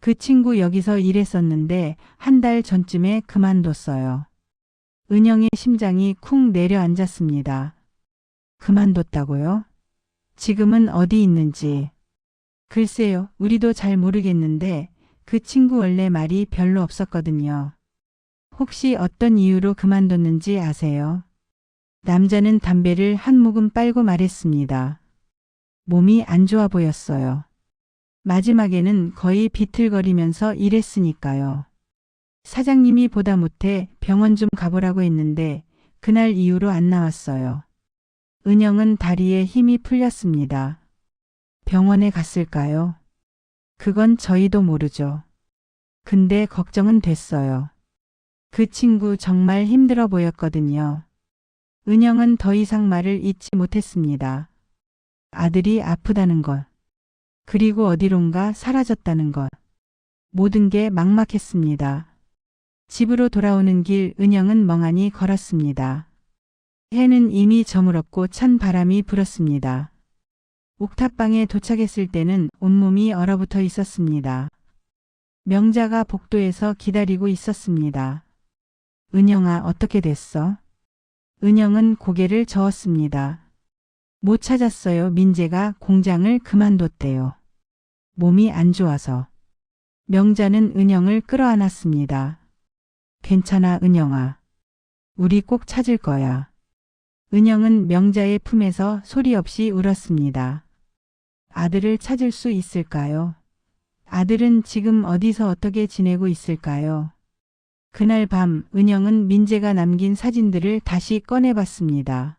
그 친구 여기서 일했었는데 한 달 전쯤에 그만뒀어요. 은영의 심장이 쿵 내려앉았습니다. 그만뒀다고요? 지금은 어디 있는지. 글쎄요, 우리도 잘 모르겠는데 그 친구 원래 말이 별로 없었거든요. 혹시 어떤 이유로 그만뒀는지 아세요? 남자는 담배를 한 모금 빨고 말했습니다. 몸이 안 좋아 보였어요. 마지막에는 거의 비틀거리면서 일했으니까요. 사장님이 보다 못해 병원 좀 가보라고 했는데 그날 이후로 안 나왔어요. 은영은 다리에 힘이 풀렸습니다. 병원에 갔을까요? 그건 저희도 모르죠. 근데 걱정은 됐어요. 그 친구 정말 힘들어 보였거든요. 은영은 더 이상 말을 잇지 못했습니다. 아들이 아프다는 것. 그리고 어디론가 사라졌다는 것. 모든 게 막막했습니다. 집으로 돌아오는 길 은영은 멍하니 걸었습니다. 해는 이미 저물었고 찬 바람이 불었습니다. 옥탑방에 도착했을 때는 온몸이 얼어붙어 있었습니다. 명자가 복도에서 기다리고 있었습니다. 은영아, 어떻게 됐어? 은영은 고개를 저었습니다. 못 찾았어요. 민재가 공장을 그만뒀대요. 몸이 안 좋아서. 명자는 은영을 끌어안았습니다. 괜찮아, 은영아. 우리 꼭 찾을 거야. 은영은 명자의 품에서 소리 없이 울었습니다. 아들을 찾을 수 있을까요? 아들은 지금 어디서 어떻게 지내고 있을까요? 그날 밤 은영은 민재가 남긴 사진들을 다시 꺼내봤습니다.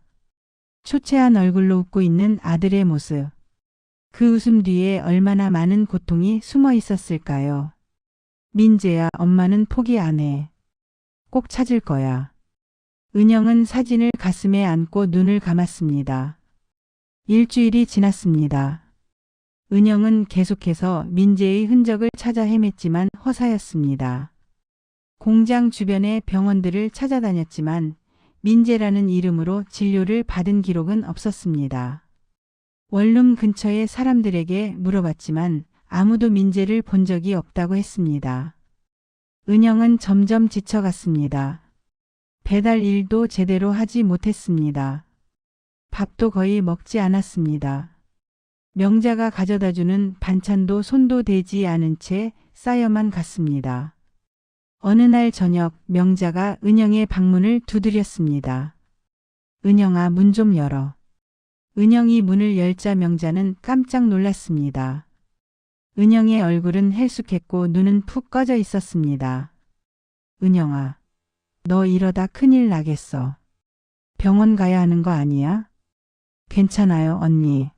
초췌한 얼굴로 웃고 있는 아들의 모습. 그 웃음 뒤에 얼마나 많은 고통이 숨어 있었을까요? 민재야, 엄마는 포기 안 해. 꼭 찾을 거야. 은영은 사진을 가슴에 안고 눈을 감았습니다. 일주일이 지났습니다. 은영은 계속해서 민재의 흔적을 찾아 헤맸지만 허사였습니다. 공장 주변의 병원들을 찾아다녔지만 민재라는 이름으로 진료를 받은 기록은 없었습니다. 원룸 근처의 사람들에게 물어봤지만 아무도 민재를 본 적이 없다고 했습니다. 은영은 점점 지쳐갔습니다. 배달 일도 제대로 하지 못했습니다. 밥도 거의 먹지 않았습니다. 명자가 가져다주는 반찬도 손도 대지 않은 채 쌓여만 갔습니다. 어느 날 저녁 명자가 은영의 방문을 두드렸습니다. 은영아, 문 좀 열어. 은영이 문을 열자 명자는 깜짝 놀랐습니다. 은영의 얼굴은 헬쑥했고 눈은 푹 꺼져 있었습니다. 은영아, 너 이러다 큰일 나겠어. 병원 가야 하는 거 아니야? 괜찮아요, 언니.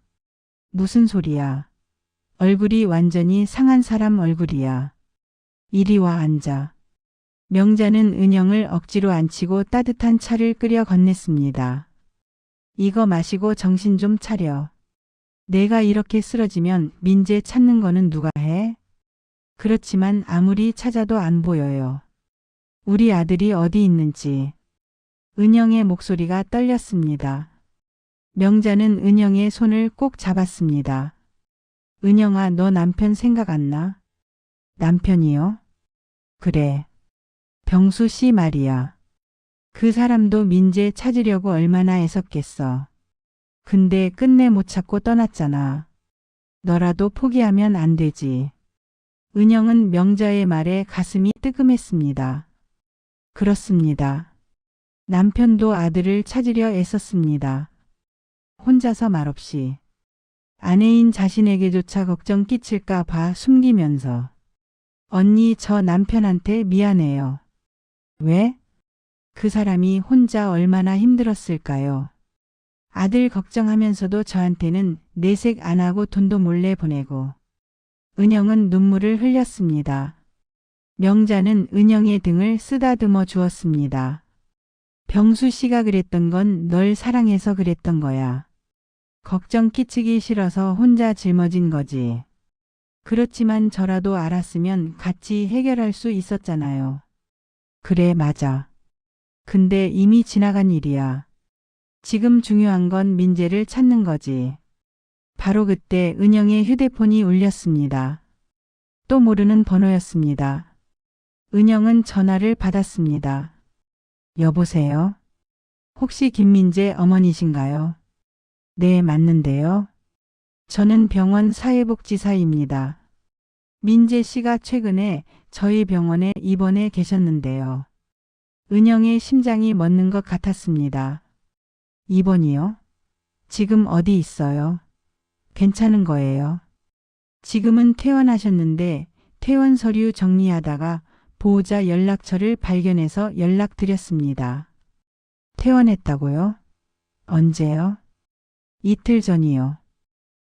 무슨 소리야. 얼굴이 완전히 상한 사람 얼굴이야. 이리 와 앉아. 명자는 은영을 억지로 앉히고 따뜻한 차를 끓여 건넸습니다. 이거 마시고 정신 좀 차려. 내가 이렇게 쓰러지면 민재 찾는 거는 누가 해? 그렇지만 아무리 찾아도 안 보여요. 우리 아들이 어디 있는지. 은영의 목소리가 떨렸습니다. 명자는 은영의 손을 꼭 잡았습니다. 은영아, 너 남편 생각 안 나? 남편이요? 그래. 병수 씨 말이야. 그 사람도 민재 찾으려고 얼마나 애썼겠어. 근데 끝내 못 찾고 떠났잖아. 너라도 포기하면 안 되지. 은영은 명자의 말에 가슴이 뜨끔했습니다. 그렇습니다. 남편도 아들을 찾으려 애썼습니다. 혼자서 말없이. 아내인 자신에게조차 걱정 끼칠까 봐 숨기면서. 언니, 저 남편한테 미안해요. 왜? 그 사람이 혼자 얼마나 힘들었을까요? 아들 걱정하면서도 저한테는 내색 안 하고 돈도 몰래 보내고. 은영은 눈물을 흘렸습니다. 명자는 은영의 등을 쓰다듬어 주었습니다. 병수 씨가 그랬던 건 널 사랑해서 그랬던 거야. 걱정 끼치기 싫어서 혼자 짊어진 거지. 그렇지만 저라도 알았으면 같이 해결할 수 있었잖아요. 그래, 맞아. 근데 이미 지나간 일이야. 지금 중요한 건 민재를 찾는 거지. 바로 그때 은영의 휴대폰이 울렸습니다. 또 모르는 번호였습니다. 은영은 전화를 받았습니다. 여보세요? 혹시 김민재 어머니신가요? 네, 맞는데요. 저는 병원 사회복지사입니다. 민재 씨가 최근에 저희 병원에 입원해 계셨는데요. 은영의 심장이 멎는 것 같았습니다. 입원이요? 지금 어디 있어요? 괜찮은 거예요. 지금은 퇴원하셨는데 퇴원 서류 정리하다가 보호자 연락처를 발견해서 연락드렸습니다. 퇴원했다고요? 언제요? 이틀 전이요.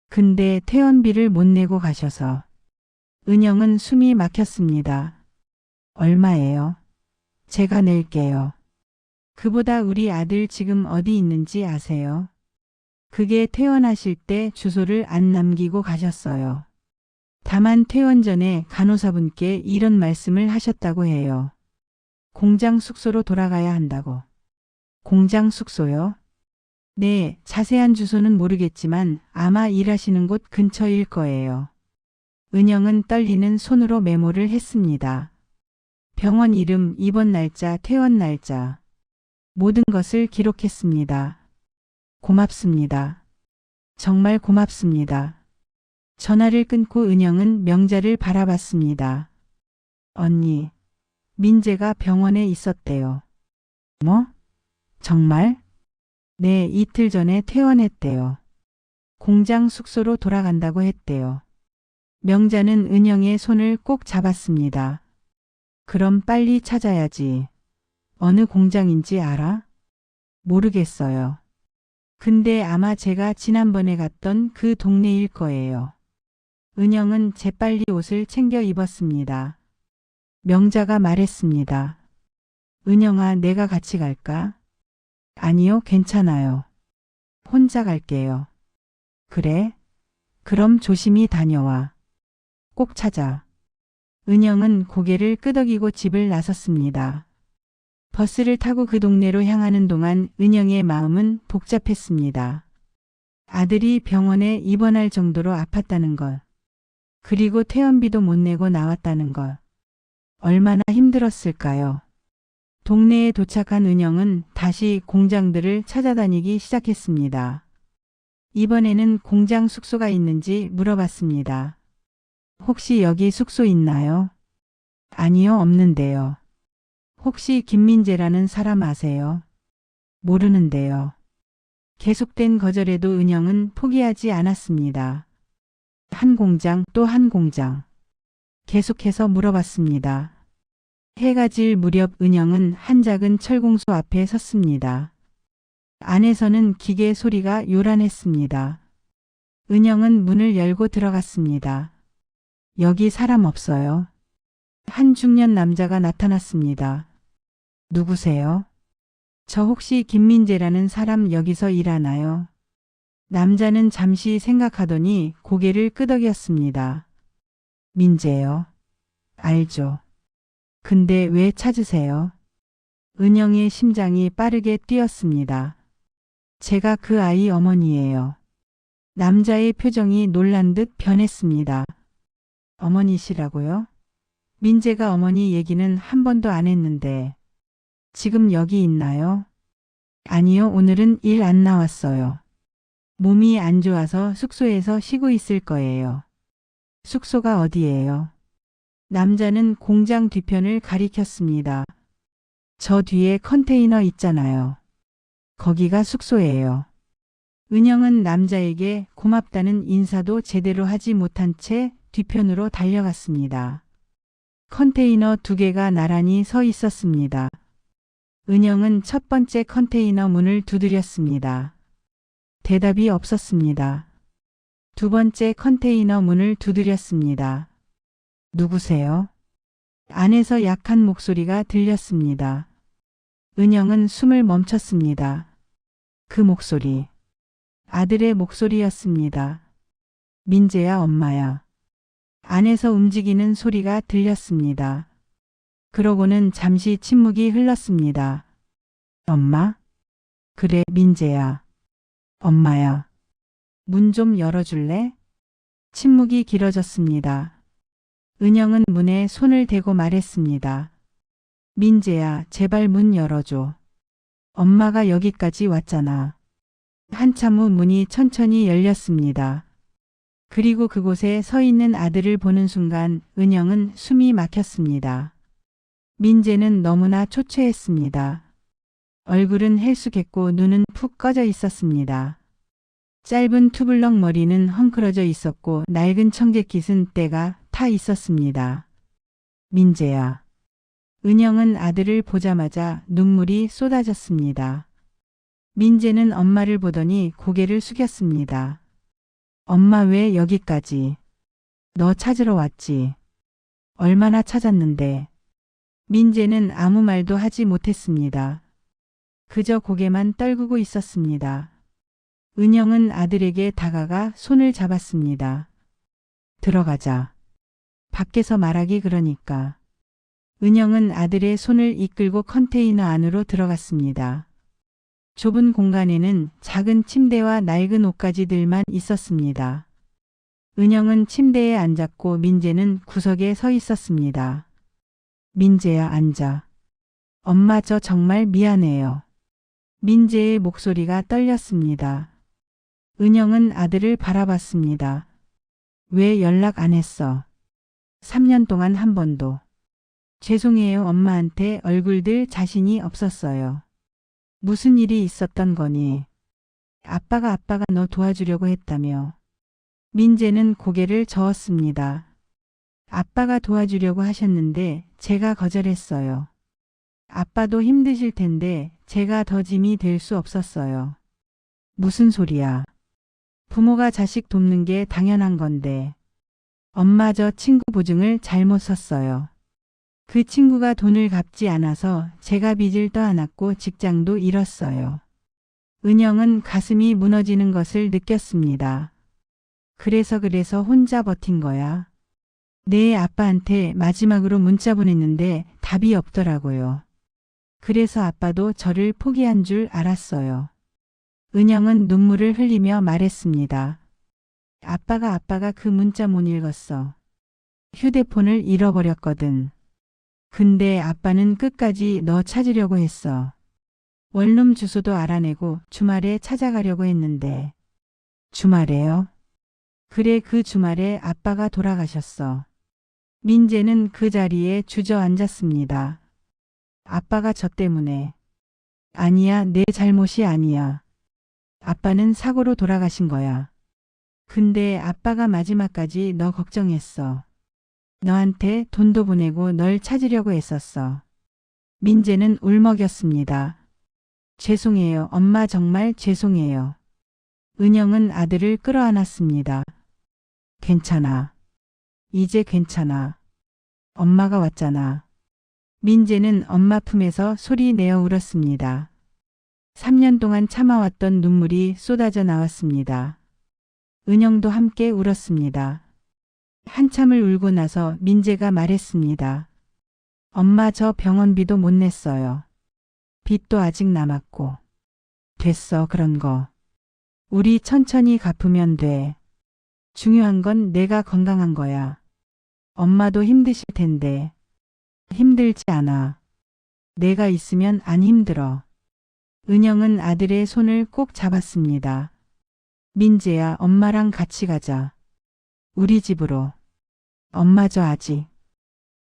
근데 퇴원비를 못 내고 가셔서. 은영은 숨이 막혔습니다. 얼마예요? 제가 낼게요. 그보다 우리 아들 지금 어디 있는지 아세요? 그게 퇴원하실 때 주소를 안 남기고 가셨어요. 다만 퇴원 전에 간호사분께 이런 말씀을 하셨다고 해요. 공장 숙소로 돌아가야 한다고. 공장 숙소요? 네, 자세한 주소는 모르겠지만 아마 일하시는 곳 근처일 거예요. 은영은 떨리는 손으로 메모를 했습니다. 병원 이름, 입원 날짜, 퇴원 날짜. 모든 것을 기록했습니다. 고맙습니다. 정말 고맙습니다. 전화를 끊고 은영은 명자를 바라봤습니다. 언니, 민재가 병원에 있었대요. 뭐? 정말? 네, 이틀 전에 퇴원했대요. 공장 숙소로 돌아간다고 했대요. 명자는 은영의 손을 꼭 잡았습니다. 그럼 빨리 찾아야지. 어느 공장인지 알아? 모르겠어요. 근데 아마 제가 지난번에 갔던 그 동네일 거예요. 은영은 재빨리 옷을 챙겨 입었습니다. 명자가 말했습니다. 은영아, 내가 같이 갈까? 아니요, 괜찮아요. 혼자 갈게요. 그래? 그럼 조심히 다녀와. 꼭 찾아. 은영은 고개를 끄덕이고 집을 나섰습니다. 버스를 타고 그 동네로 향하는 동안 은영의 마음은 복잡했습니다. 아들이 병원에 입원할 정도로 아팠다는 것. 그리고 퇴원비도 못 내고 나왔다는 것. 얼마나 힘들었을까요? 동네에 도착한 은영은 다시 공장들을 찾아다니기 시작했습니다. 이번에는 공장 숙소가 있는지 물어봤습니다. 혹시 여기 숙소 있나요? 아니요, 없는데요. 혹시 김민재라는 사람 아세요? 모르는데요. 계속된 거절에도 은영은 포기하지 않았습니다. 한 공장 또 한 공장. 계속해서 물어봤습니다. 해가 질 무렵 은영은 한 작은 철공소 앞에 섰습니다. 안에서는 기계 소리가 요란했습니다. 은영은 문을 열고 들어갔습니다. 여기 사람 없어요. 한 중년 남자가 나타났습니다. 누구세요? 저 혹시 김민재라는 사람 여기서 일하나요? 남자는 잠시 생각하더니 고개를 끄덕였습니다. 민재요. 알죠. 근데 왜 찾으세요? 은영의 심장이 빠르게 뛰었습니다. 제가 그 아이 어머니예요. 남자의 표정이 놀란 듯 변했습니다. 어머니시라고요? 민재가 어머니 얘기는 한 번도 안 했는데 지금 여기 있나요? 아니요, 오늘은 일 안 나왔어요. 몸이 안 좋아서 숙소에서 쉬고 있을 거예요. 숙소가 어디예요? 남자는 공장 뒤편을 가리켰습니다. 저 뒤에 컨테이너 있잖아요. 거기가 숙소예요. 은영은 남자에게 고맙다는 인사도 제대로 하지 못한 채 뒤편으로 달려갔습니다. 컨테이너 2개가 나란히 서 있었습니다. 은영은 첫 번째 컨테이너 문을 두드렸습니다. 대답이 없었습니다. 두 번째 컨테이너 문을 두드렸습니다. 누구세요? 안에서 약한 목소리가 들렸습니다. 은영은 숨을 멈췄습니다. 그 목소리. 아들의 목소리였습니다. 민재야, 엄마야. 안에서 움직이는 소리가 들렸습니다. 그러고는 잠시 침묵이 흘렀습니다. 엄마? 그래, 민재야. 엄마야. 문 좀 열어줄래? 침묵이 길어졌습니다. 은영은 문에 손을 대고 말했습니다. 민재야, 제발 문 열어줘. 엄마가 여기까지 왔잖아. 한참 후 문이 천천히 열렸습니다. 그리고 그곳에 서 있는 아들을 보는 순간 은영은 숨이 막혔습니다. 민재는 너무나 초췌했습니다. 얼굴은 헬쑥했고 눈은 푹 꺼져 있었습니다. 짧은 투블럭 머리는 헝클어져 있었고 낡은 청재킷은 때가 타 있었습니다. 민재야. 은영은 아들을 보자마자 눈물이 쏟아졌습니다. 민재는 엄마를 보더니 고개를 숙였습니다. 엄마 왜 여기까지? 너 찾으러 왔지. 얼마나 찾았는데. 민재는 아무 말도 하지 못했습니다. 그저 고개만 떨구고 있었습니다. 은영은 아들에게 다가가 손을 잡았습니다. 들어가자. 밖에서 말하기 그러니까. 은영은 아들의 손을 이끌고 컨테이너 안으로 들어갔습니다. 좁은 공간에는 작은 침대와 낡은 옷가지들만 있었습니다. 은영은 침대에 앉았고 민재는 구석에 서 있었습니다. 민재야, 앉아. 엄마, 저 정말 미안해요. 민재의 목소리가 떨렸습니다. 은영은 아들을 바라봤습니다. 왜 연락 안 했어? 3년 동안 한 번도. 죄송해요, 엄마한테 얼굴 들 자신이 없었어요. 무슨 일이 있었던 거니? 아빠가 너 도와주려고 했다며. 민재는 고개를 저었습니다. 아빠가 도와주려고 하셨는데 제가 거절했어요. 아빠도 힘드실 텐데 제가 더 짐이 될 수 없었어요. 무슨 소리야. 부모가 자식 돕는 게 당연한 건데. 엄마, 저 친구 보증을 잘못 썼어요. 그 친구가 돈을 갚지 않아서 제가 빚을 떠안았고 직장도 잃었어요. 은영은 가슴이 무너지는 것을 느꼈습니다. 그래서 혼자 버틴 거야. 내 아빠한테 마지막으로 문자 보냈는데 답이 없더라고요. 그래서 아빠도 저를 포기한 줄 알았어요. 은영은 눈물을 흘리며 말했습니다. 아빠가 그 문자 못 읽었어. 휴대폰을 잃어버렸거든. 근데 아빠는 끝까지 너 찾으려고 했어. 원룸 주소도 알아내고 주말에 찾아가려고 했는데. 주말에요? 그래, 그 주말에 아빠가 돌아가셨어. 민재는 그 자리에 주저앉았습니다. 아빠가 저 때문에. 아니야, 내 잘못이 아니야. 아빠는 사고로 돌아가신 거야. 근데 아빠가 마지막까지 너 걱정했어. 너한테 돈도 보내고 널 찾으려고 했었어. 민재는 울먹였습니다. 죄송해요, 엄마, 정말 죄송해요. 은영은 아들을 끌어안았습니다. 괜찮아. 이제 괜찮아. 엄마가 왔잖아. 민재는 엄마 품에서 소리 내어 울었습니다. 3년 동안 참아왔던 눈물이 쏟아져 나왔습니다. 은영도 함께 울었습니다. 한참을 울고 나서 민재가 말했습니다. 엄마, 저 병원비도 못 냈어요. 빚도 아직 남았고. 됐어, 그런 거. 우리 천천히 갚으면 돼. 중요한 건 내가 건강한 거야. 엄마도 힘드실 텐데. 힘들지 않아. 내가 있으면 안 힘들어. 은영은 아들의 손을 꼭 잡았습니다. 민재야, 엄마랑 같이 가자. 우리 집으로. 엄마, 저 아직.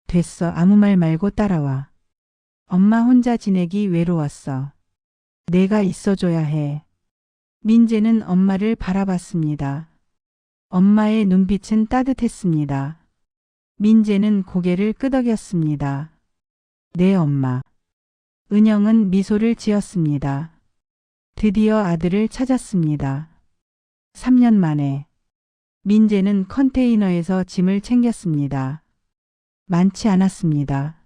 됐어, 아무 말 말고 따라와. 엄마 혼자 지내기 외로웠어. 내가 있어줘야 해. 민재는 엄마를 바라봤습니다. 엄마의 눈빛은 따뜻했습니다. 민재는 고개를 끄덕였습니다. 네, 엄마. 은영은 미소를 지었습니다. 드디어 아들을 찾았습니다. 3년 만에. 민재는 컨테이너에서 짐을 챙겼습니다. 많지 않았습니다.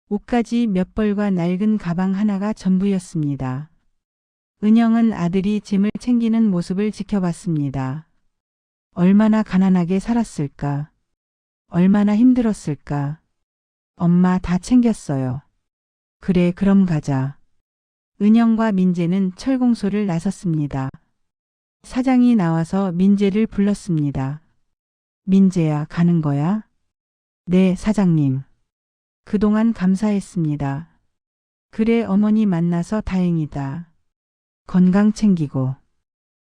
옷가지 몇 벌과 낡은 가방 하나가 전부였습니다. 은영은 아들이 짐을 챙기는 모습을 지켜봤습니다. 얼마나 가난하게 살았을까? 얼마나 힘들었을까? 엄마, 다 챙겼어요. 그래, 그럼 가자. 은영과 민재는 철공소를 나섰습니다. 사장이 나와서 민재를 불렀습니다. 민재야, 가는 거야? 네, 사장님. 그동안 감사했습니다. 그래, 어머니 만나서 다행이다. 건강 챙기고.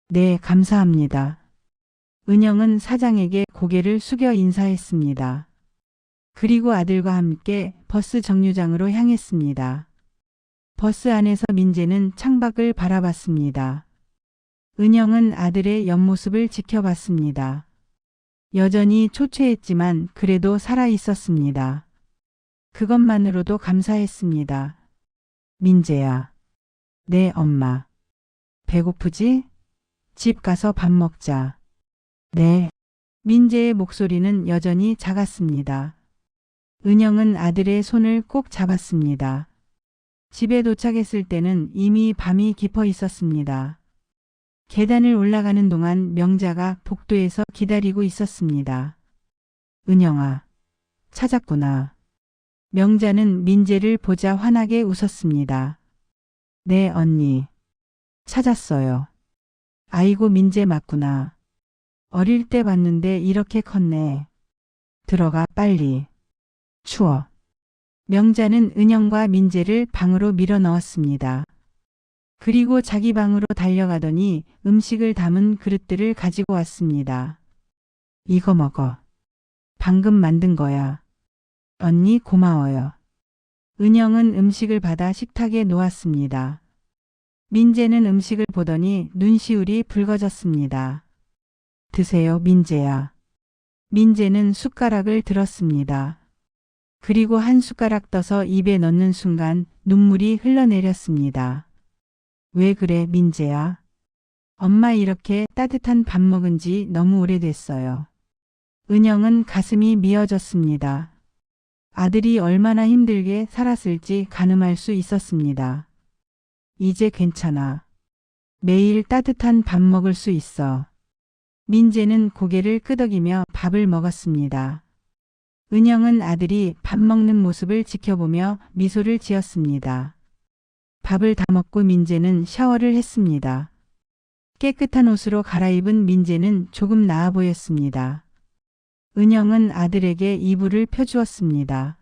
네, 감사합니다. 은영은 사장에게 고개를 숙여 인사했습니다. 그리고 아들과 함께 버스 정류장으로 향했습니다. 버스 안에서 민재는 창밖을 바라봤습니다. 은영은 아들의 옆모습을 지켜봤습니다. 여전히 초췌했지만 그래도 살아 있었습니다. 그것만으로도 감사했습니다. 민재야. 네, 엄마. 배고프지? 집 가서 밥 먹자. 네. 민재의 목소리는 여전히 작았습니다. 은영은 아들의 손을 꼭 잡았습니다. 집에 도착했을 때는 이미 밤이 깊어 있었습니다. 계단을 올라가는 동안 명자가 복도에서 기다리고 있었습니다. 은영아, 찾았구나. 명자는 민재를 보자 환하게 웃었습니다. 네, 언니. 찾았어요. 아이고, 민재 맞구나. 어릴 때 봤는데 이렇게 컸네. 들어가, 빨리. 추워. 명자는 은영과 민재를 방으로 밀어 넣었습니다. 그리고 자기 방으로 달려가더니 음식을 담은 그릇들을 가지고 왔습니다. 이거 먹어. 방금 만든 거야. 언니, 고마워요. 은영은 음식을 받아 식탁에 놓았습니다. 민재는 음식을 보더니 눈시울이 붉어졌습니다. 드세요, 민재야. 민재는 숟가락을 들었습니다. 그리고 한 숟가락 떠서 입에 넣는 순간 눈물이 흘러내렸습니다. 왜 그래, 민재야? 엄마 이렇게 따뜻한 밥 먹은 지 너무 오래됐어요. 은영은 가슴이 미어졌습니다. 아들이 얼마나 힘들게 살았을지 가늠할 수 있었습니다. 이제 괜찮아. 매일 따뜻한 밥 먹을 수 있어. 민재는 고개를 끄덕이며 밥을 먹었습니다. 은영은 아들이 밥 먹는 모습을 지켜보며 미소를 지었습니다. 밥을 다 먹고 민재는 샤워를 했습니다. 깨끗한 옷으로 갈아입은 민재는 조금 나아 보였습니다. 은영은 아들에게 이불을 펴주었습니다.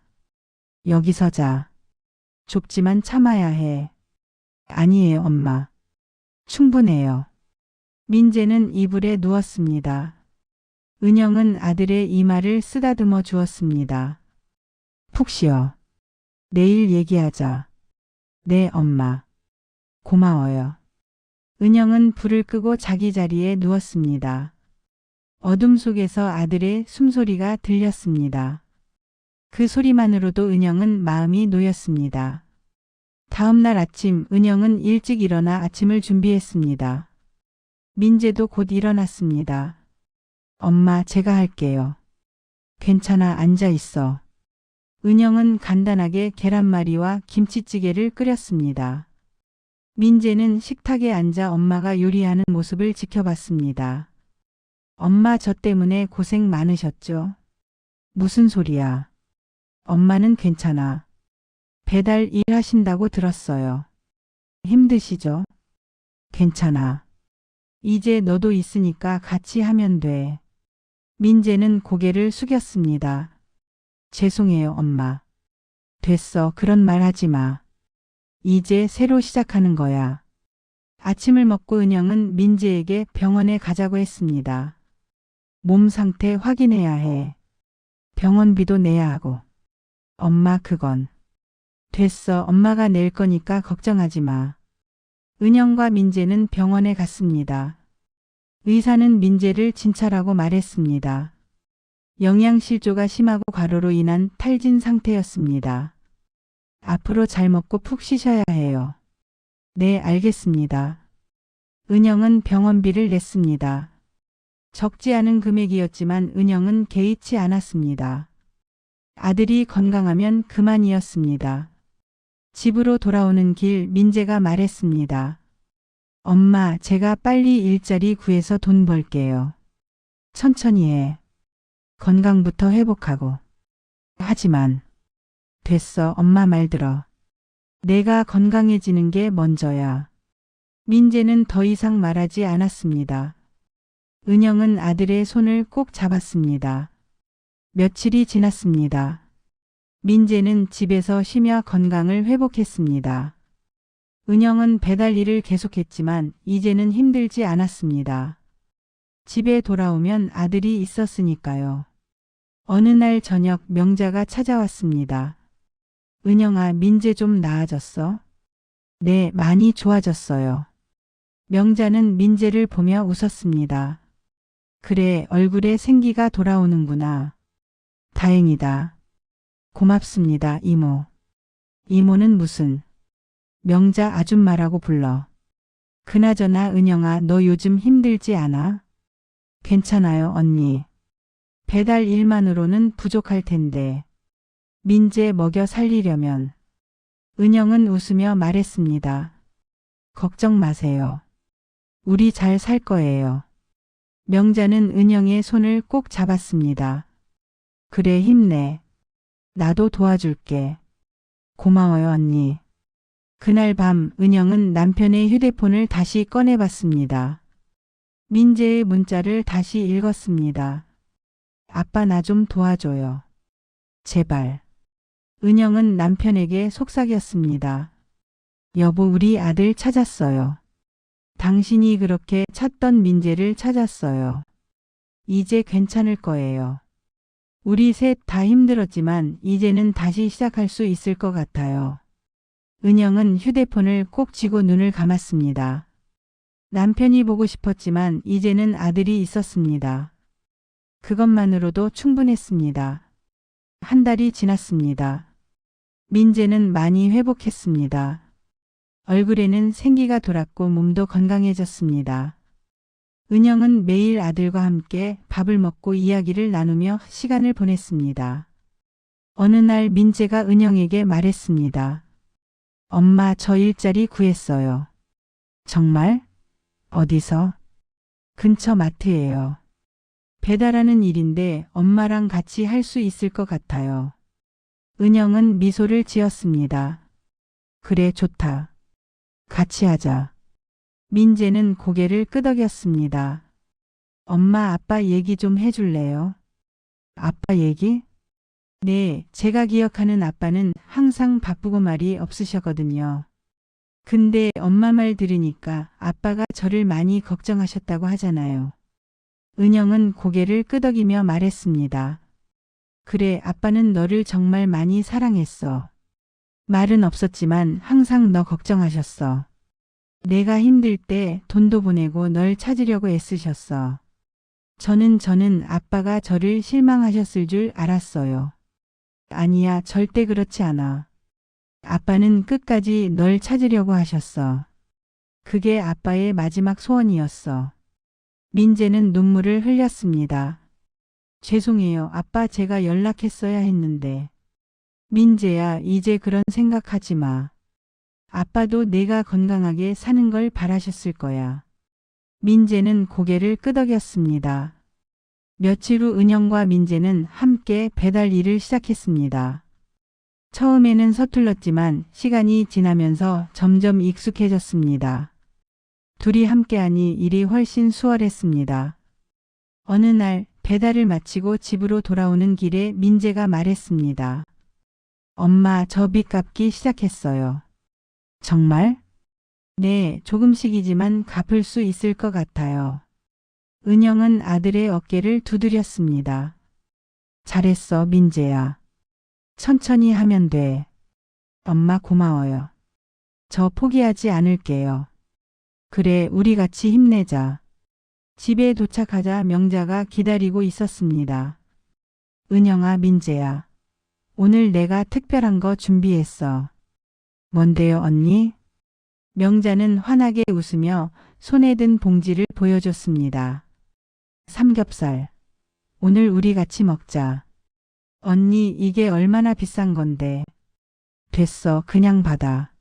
여기서 자. 좁지만 참아야 해. 아니에요, 엄마. 충분해요. 민재는 이불에 누웠습니다. 은영은 아들의 이마를 쓰다듬어 주었습니다. 푹 쉬어. 내일 얘기하자. 네, 엄마. 고마워요. 은영은 불을 끄고 자기 자리에 누웠습니다. 어둠 속에서 아들의 숨소리가 들렸습니다. 그 소리만으로도 은영은 마음이 놓였습니다. 다음 날 아침 은영은 일찍 일어나 아침을 준비했습니다. 민재도 곧 일어났습니다. 엄마, 제가 할게요. 괜찮아, 앉아 있어. 은영은 간단하게 계란말이와 김치찌개를 끓였습니다. 민재는 식탁에 앉아 엄마가 요리하는 모습을 지켜봤습니다. 엄마, 저 때문에 고생 많으셨죠? 무슨 소리야? 엄마는 괜찮아. 배달 일 하신다고 들었어요. 힘드시죠? 괜찮아. 이제 너도 있으니까 같이 하면 돼. 민재는 고개를 숙였습니다. 죄송해요, 엄마. 됐어, 그런 말 하지 마. 이제 새로 시작하는 거야. 아침을 먹고 은영은 민재에게 병원에 가자고 했습니다. 몸 상태 확인해야 해. 병원비도 내야 하고. 엄마, 그건. 됐어, 엄마가 낼 거니까 걱정하지 마. 은영과 민재는 병원에 갔습니다. 의사는 민재를 진찰하고 말했습니다. 영양실조가 심하고 과로로 인한 탈진 상태였습니다. 앞으로 잘 먹고 푹 쉬셔야 해요. 네, 알겠습니다. 은영은 병원비를 냈습니다. 적지 않은 금액이었지만 은영은 개의치 않았습니다. 아들이 건강하면 그만이었습니다. 집으로 돌아오는 길 민재가 말했습니다. 엄마, 제가 빨리 일자리 구해서 돈 벌게요. 천천히 해. 건강부터 회복하고. 하지만. 됐어, 엄마 말 들어. 내가 건강해지는 게 먼저야. 민재는 더 이상 말하지 않았습니다. 은영은 아들의 손을 꼭 잡았습니다. 며칠이 지났습니다. 민재는 집에서 쉬며 건강을 회복했습니다. 은영은 배달 일을 계속했지만 이제는 힘들지 않았습니다. 집에 돌아오면 아들이 있었으니까요. 어느 날 저녁 명자가 찾아왔습니다. 은영아, 민재 좀 나아졌어? 네, 많이 좋아졌어요. 명자는 민재를 보며 웃었습니다. 그래, 얼굴에 생기가 돌아오는구나. 다행이다. 고맙습니다, 이모. 이모는 무슨. 명자 아줌마라고 불러. 그나저나 은영아, 너 요즘 힘들지 않아? 괜찮아요, 언니. 배달 일만으로는 부족할 텐데. 민재 먹여 살리려면. 은영은 웃으며 말했습니다. 걱정 마세요. 우리 잘 살 거예요. 명자는 은영의 손을 꼭 잡았습니다. 그래, 힘내. 나도 도와줄게. 고마워요, 언니. 그날 밤 은영은 남편의 휴대폰을 다시 꺼내봤습니다. 민재의 문자를 다시 읽었습니다. 아빠, 나 좀 도와줘요. 제발. 은영은 남편에게 속삭였습니다. 여보, 우리 아들 찾았어요. 당신이 그렇게 찾던 민재를 찾았어요. 이제 괜찮을 거예요. 우리 셋 다 힘들었지만 이제는 다시 시작할 수 있을 것 같아요. 은영은 휴대폰을 꼭 쥐고 눈을 감았습니다. 남편이 보고 싶었지만 이제는 아들이 있었습니다. 그것만으로도 충분했습니다. 한 달이 지났습니다. 민재는 많이 회복했습니다. 얼굴에는 생기가 돌았고 몸도 건강해졌습니다. 은영은 매일 아들과 함께 밥을 먹고 이야기를 나누며 시간을 보냈습니다. 어느 날 민재가 은영에게 말했습니다. 엄마, 저 일자리 구했어요. 정말? 어디서? 근처 마트예요. 배달하는 일인데 엄마랑 같이 할 수 있을 것 같아요. 은영은 미소를 지었습니다. 그래, 좋다. 같이 하자. 민재는 고개를 끄덕였습니다. 엄마, 아빠 얘기 좀 해줄래요? 아빠 얘기? 네, 제가 기억하는 아빠는 항상 바쁘고 말이 없으셨거든요. 근데 엄마 말 들으니까 아빠가 저를 많이 걱정하셨다고 하잖아요. 은영은 고개를 끄덕이며 말했습니다. 그래, 아빠는 너를 정말 많이 사랑했어. 말은 없었지만 항상 너 걱정하셨어. 내가 힘들 때 돈도 보내고 널 찾으려고 애쓰셨어. 저는 아빠가 저를 실망하셨을 줄 알았어요. 아니야, 절대 그렇지 않아. 아빠는 끝까지 널 찾으려고 하셨어. 그게 아빠의 마지막 소원이었어. 민재는 눈물을 흘렸습니다. 죄송해요, 아빠, 제가 연락했어야 했는데. 민재야, 이제 그런 생각하지 마. 아빠도 내가 건강하게 사는 걸 바라셨을 거야. 민재는 고개를 끄덕였습니다. 며칠 후 은영과 민재는 함께 배달 일을 시작했습니다. 처음에는 서툴렀지만 시간이 지나면서 점점 익숙해졌습니다. 둘이 함께하니 일이 훨씬 수월했습니다. 어느 날 배달을 마치고 집으로 돌아오는 길에 민재가 말했습니다. 엄마, 저 빚 갚기 시작했어요. 정말? 네, 조금씩이지만 갚을 수 있을 것 같아요. 은영은 아들의 어깨를 두드렸습니다. 잘했어, 민재야. 천천히 하면 돼. 엄마, 고마워요. 저 포기하지 않을게요. 그래, 우리 같이 힘내자. 집에 도착하자 명자가 기다리고 있었습니다. 은영아, 민재야. 오늘 내가 특별한 거 준비했어. 뭔데요, 언니? 명자는 환하게 웃으며 손에 든 봉지를 보여줬습니다. 삼겹살. 오늘 우리 같이 먹자. 언니, 이게 얼마나 비싼 건데. 됐어, 그냥 받아.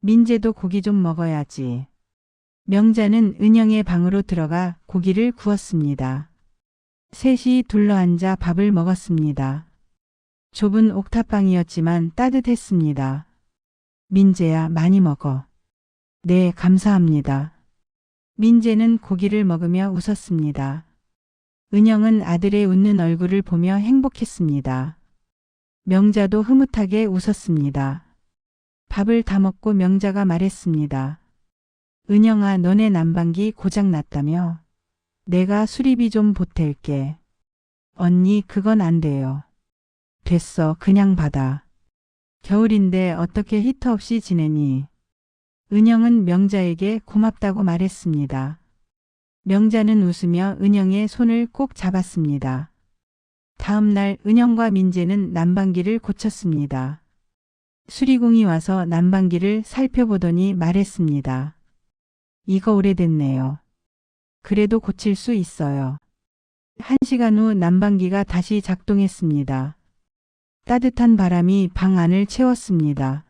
민재도 고기 좀 먹어야지. 명자는 은영의 방으로 들어가 고기를 구웠습니다. 셋이 둘러앉아 밥을 먹었습니다. 좁은 옥탑방이었지만 따뜻했습니다. 민재야, 많이 먹어. 네, 감사합니다. 민재는 고기를 먹으며 웃었습니다. 은영은 아들의 웃는 얼굴을 보며 행복했습니다. 명자도 흐뭇하게 웃었습니다. 밥을 다 먹고 명자가 말했습니다. 은영아, 너네 난방기 고장 났다며? 내가 수리비 좀 보탤게. 언니, 그건 안 돼요. 됐어, 그냥 받아. 겨울인데 어떻게 히터 없이 지내니? 은영은 명자에게 고맙다고 말했습니다. 명자는 웃으며 은영의 손을 꼭 잡았습니다. 다음 날 은영과 민재는 난방기를 고쳤습니다. 수리공이 와서 난방기를 살펴보더니 말했습니다. 이거 오래됐네요. 그래도 고칠 수 있어요. 1시간 후 난방기가 다시 작동했습니다. 따뜻한 바람이 방 안을 채웠습니다.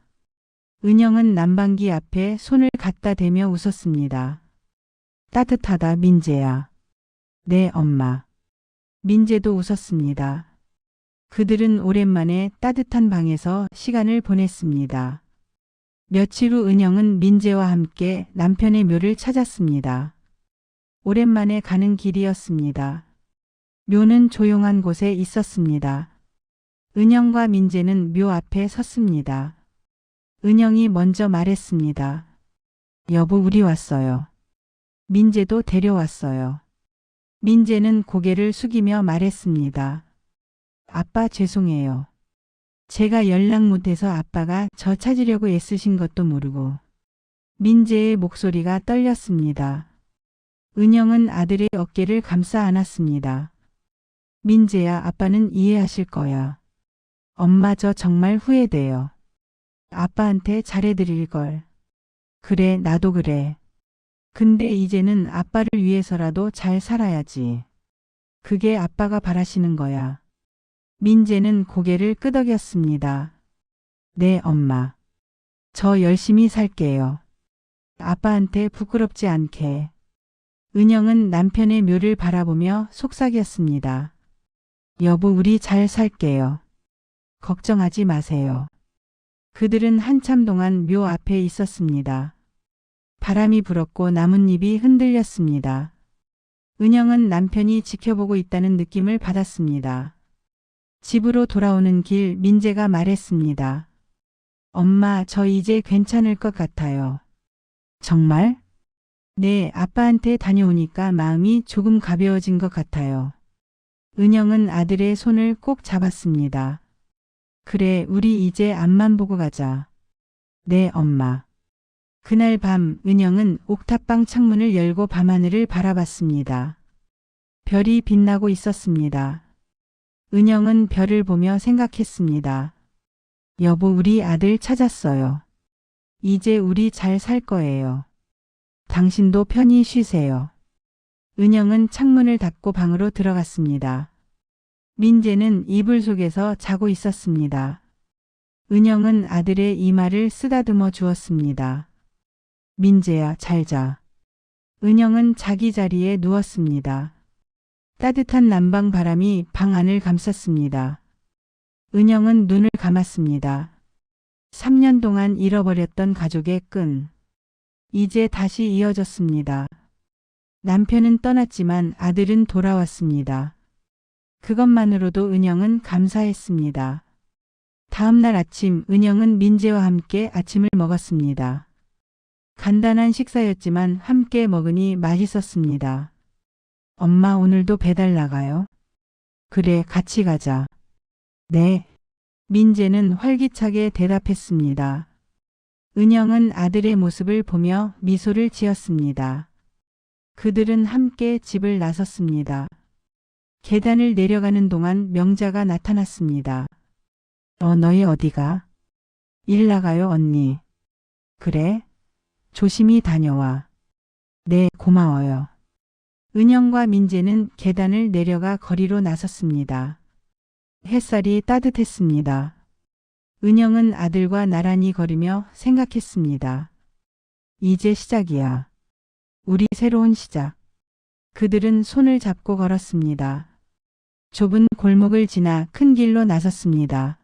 은영은 난방기 앞에 손을 갖다 대며 웃었습니다. 따뜻하다, 민재야. 네, 엄마. 민재도 웃었습니다. 그들은 오랜만에 따뜻한 방에서 시간을 보냈습니다. 며칠 후 은영은 민재와 함께 남편의 묘를 찾았습니다. 오랜만에 가는 길이었습니다. 묘는 조용한 곳에 있었습니다. 은영과 민재는 묘 앞에 섰습니다. 은영이 먼저 말했습니다. 여보, 우리 왔어요. 민재도 데려왔어요. 민재는 고개를 숙이며 말했습니다. 아빠, 죄송해요. 제가 연락 못해서 아빠가 저 찾으려고 애쓰신 것도 모르고. 민재의 목소리가 떨렸습니다. 은영은 아들의 어깨를 감싸 안았습니다. 민재야, 아빠는 이해하실 거야. 엄마, 저 정말 후회돼요. 아빠한테 잘해드릴 걸. 그래, 나도 그래. 근데 이제는 아빠를 위해서라도 잘 살아야지. 그게 아빠가 바라시는 거야. 민재는 고개를 끄덕였습니다. 네, 엄마. 저 열심히 살게요. 아빠한테 부끄럽지 않게. 은영은 남편의 묘를 바라보며 속삭였습니다. 여보, 우리 잘 살게요. 걱정하지 마세요. 그들은 한참 동안 묘 앞에 있었습니다. 바람이 불었고 나뭇잎이 흔들렸습니다. 은영은 남편이 지켜보고 있다는 느낌을 받았습니다. 집으로 돌아오는 길 민재가 말했습니다. 엄마, 저 이제 괜찮을 것 같아요. 정말? 네, 아빠한테 다녀오니까 마음이 조금 가벼워진 것 같아요. 은영은 아들의 손을 꼭 잡았습니다. 그래, 우리 이제 앞만 보고 가자. 네, 엄마. 그날 밤 은영은 옥탑방 창문을 열고 밤하늘을 바라봤습니다. 별이 빛나고 있었습니다. 은영은 별을 보며 생각했습니다. 여보, 우리 아들 찾았어요. 이제 우리 잘 살 거예요. 당신도 편히 쉬세요. 은영은 창문을 닫고 방으로 들어갔습니다. 민재는 이불 속에서 자고 있었습니다. 은영은 아들의 이마를 쓰다듬어 주었습니다. 민재야, 잘 자. 은영은 자기 자리에 누웠습니다. 따뜻한 난방 바람이 방 안을 감쌌습니다. 은영은 눈을 감았습니다. 3년 동안 잃어버렸던 가족의 끈. 이제 다시 이어졌습니다. 남편은 떠났지만 아들은 돌아왔습니다. 그것만으로도 은영은 감사했습니다. 다음 날 아침 은영은 민재와 함께 아침을 먹었습니다. 간단한 식사였지만 함께 먹으니 맛있었습니다. 엄마, 오늘도 배달 나가요? 그래, 같이 가자. 네. 민재는 활기차게 대답했습니다. 은영은 아들의 모습을 보며 미소를 지었습니다. 그들은 함께 집을 나섰습니다. 계단을 내려가는 동안 명자가 나타났습니다. 너희 어디가? 일 나가요, 언니. 그래? 조심히 다녀와. 네, 고마워요. 은영과 민재는 계단을 내려가 거리로 나섰습니다. 햇살이 따뜻했습니다. 은영은 아들과 나란히 걸으며 생각했습니다. 이제 시작이야. 우리 새로운 시작. 그들은 손을 잡고 걸었습니다. 좁은 골목을 지나 큰 길로 나섰습니다.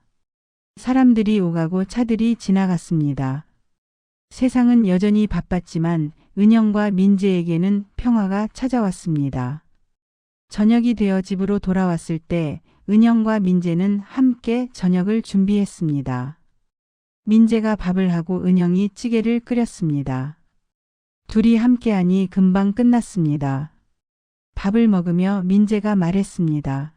사람들이 오가고 차들이 지나갔습니다. 세상은 여전히 바빴지만 은영과 민재에게는 평화가 찾아왔습니다. 저녁이 되어 집으로 돌아왔을 때 은영과 민재는 함께 저녁을 준비했습니다. 민재가 밥을 하고 은영이 찌개를 끓였습니다. 둘이 함께하니 금방 끝났습니다. 밥을 먹으며 민재가 말했습니다.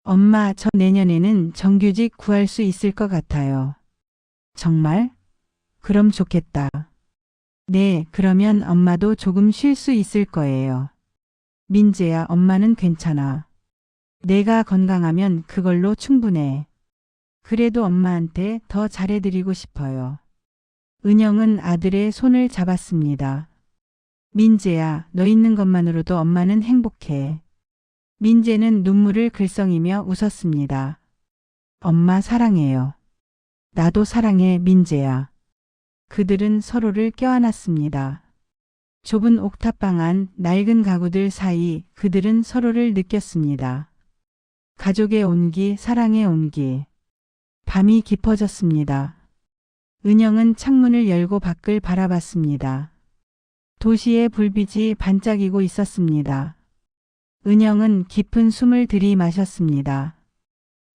엄마, 저 내년에는 정규직 구할 수 있을 것 같아요. 정말? 그럼 좋겠다. 네, 그러면 엄마도 조금 쉴 수 있을 거예요. 민재야, 엄마는 괜찮아. 내가 건강하면 그걸로 충분해. 그래도 엄마한테 더 잘해드리고 싶어요. 은영은 아들의 손을 잡았습니다. 민재야, 너 있는 것만으로도 엄마는 행복해. 민재는 눈물을 글썽이며 웃었습니다. 엄마 사랑해요. 나도 사랑해, 민재야. 그들은 서로를 껴안았습니다. 좁은 옥탑방 안 낡은 가구들 사이 그들은 서로를 느꼈습니다. 가족의 온기, 사랑의 온기. 밤이 깊어졌습니다. 은영은 창문을 열고 밖을 바라봤습니다. 도시의 불빛이 반짝이고 있었습니다. 은영은 깊은 숨을 들이마셨습니다.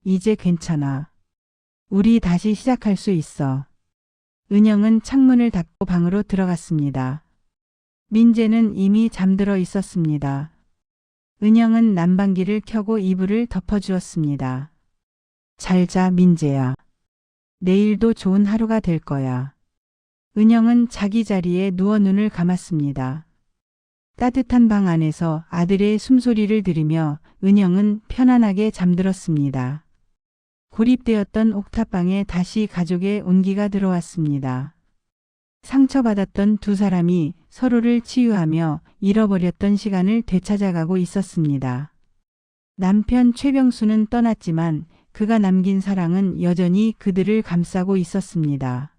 이제 괜찮아. 우리 다시 시작할 수 있어. 은영은 창문을 닫고 방으로 들어갔습니다. 민재는 이미 잠들어 있었습니다. 은영은 난방기를 켜고 이불을 덮어주었습니다. 잘 자, 민재야. 내일도 좋은 하루가 될 거야. 은영은 자기 자리에 누워 눈을 감았습니다. 따뜻한 방 안에서 아들의 숨소리를 들으며 은영은 편안하게 잠들었습니다. 고립되었던 옥탑방에 다시 가족의 온기가 들어왔습니다. 상처받았던 두 사람이 서로를 치유하며 잃어버렸던 시간을 되찾아가고 있었습니다. 남편 최병수는 떠났지만 그가 남긴 사랑은 여전히 그들을 감싸고 있었습니다.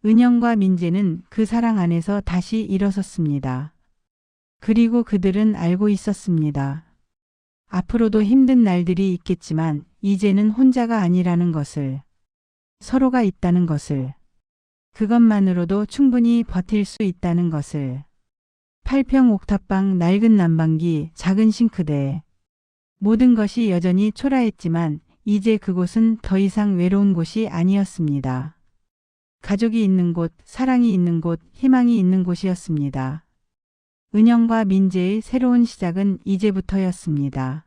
은영과 민재는 그 사랑 안에서 다시 일어섰습니다. 그리고 그들은 알고 있었습니다. 앞으로도 힘든 날들이 있겠지만 이제는 혼자가 아니라는 것을, 서로가 있다는 것을, 그것만으로도 충분히 버틸 수 있다는 것을. 8평 옥탑방, 낡은 난방기, 작은 싱크대. 모든 것이 여전히 초라했지만 이제 그곳은 더 이상 외로운 곳이 아니었습니다. 가족이 있는 곳, 사랑이 있는 곳, 희망이 있는 곳이었습니다. 은영과 민재의 새로운 시작은 이제부터였습니다.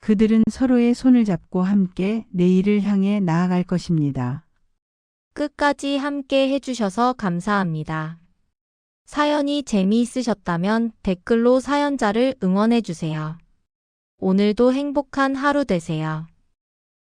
그들은 서로의 손을 잡고 함께 내일을 향해 나아갈 것입니다. 끝까지 함께 해주셔서 감사합니다. 사연이 재미있으셨다면 댓글로 사연자를 응원해주세요. 오늘도 행복한 하루 되세요.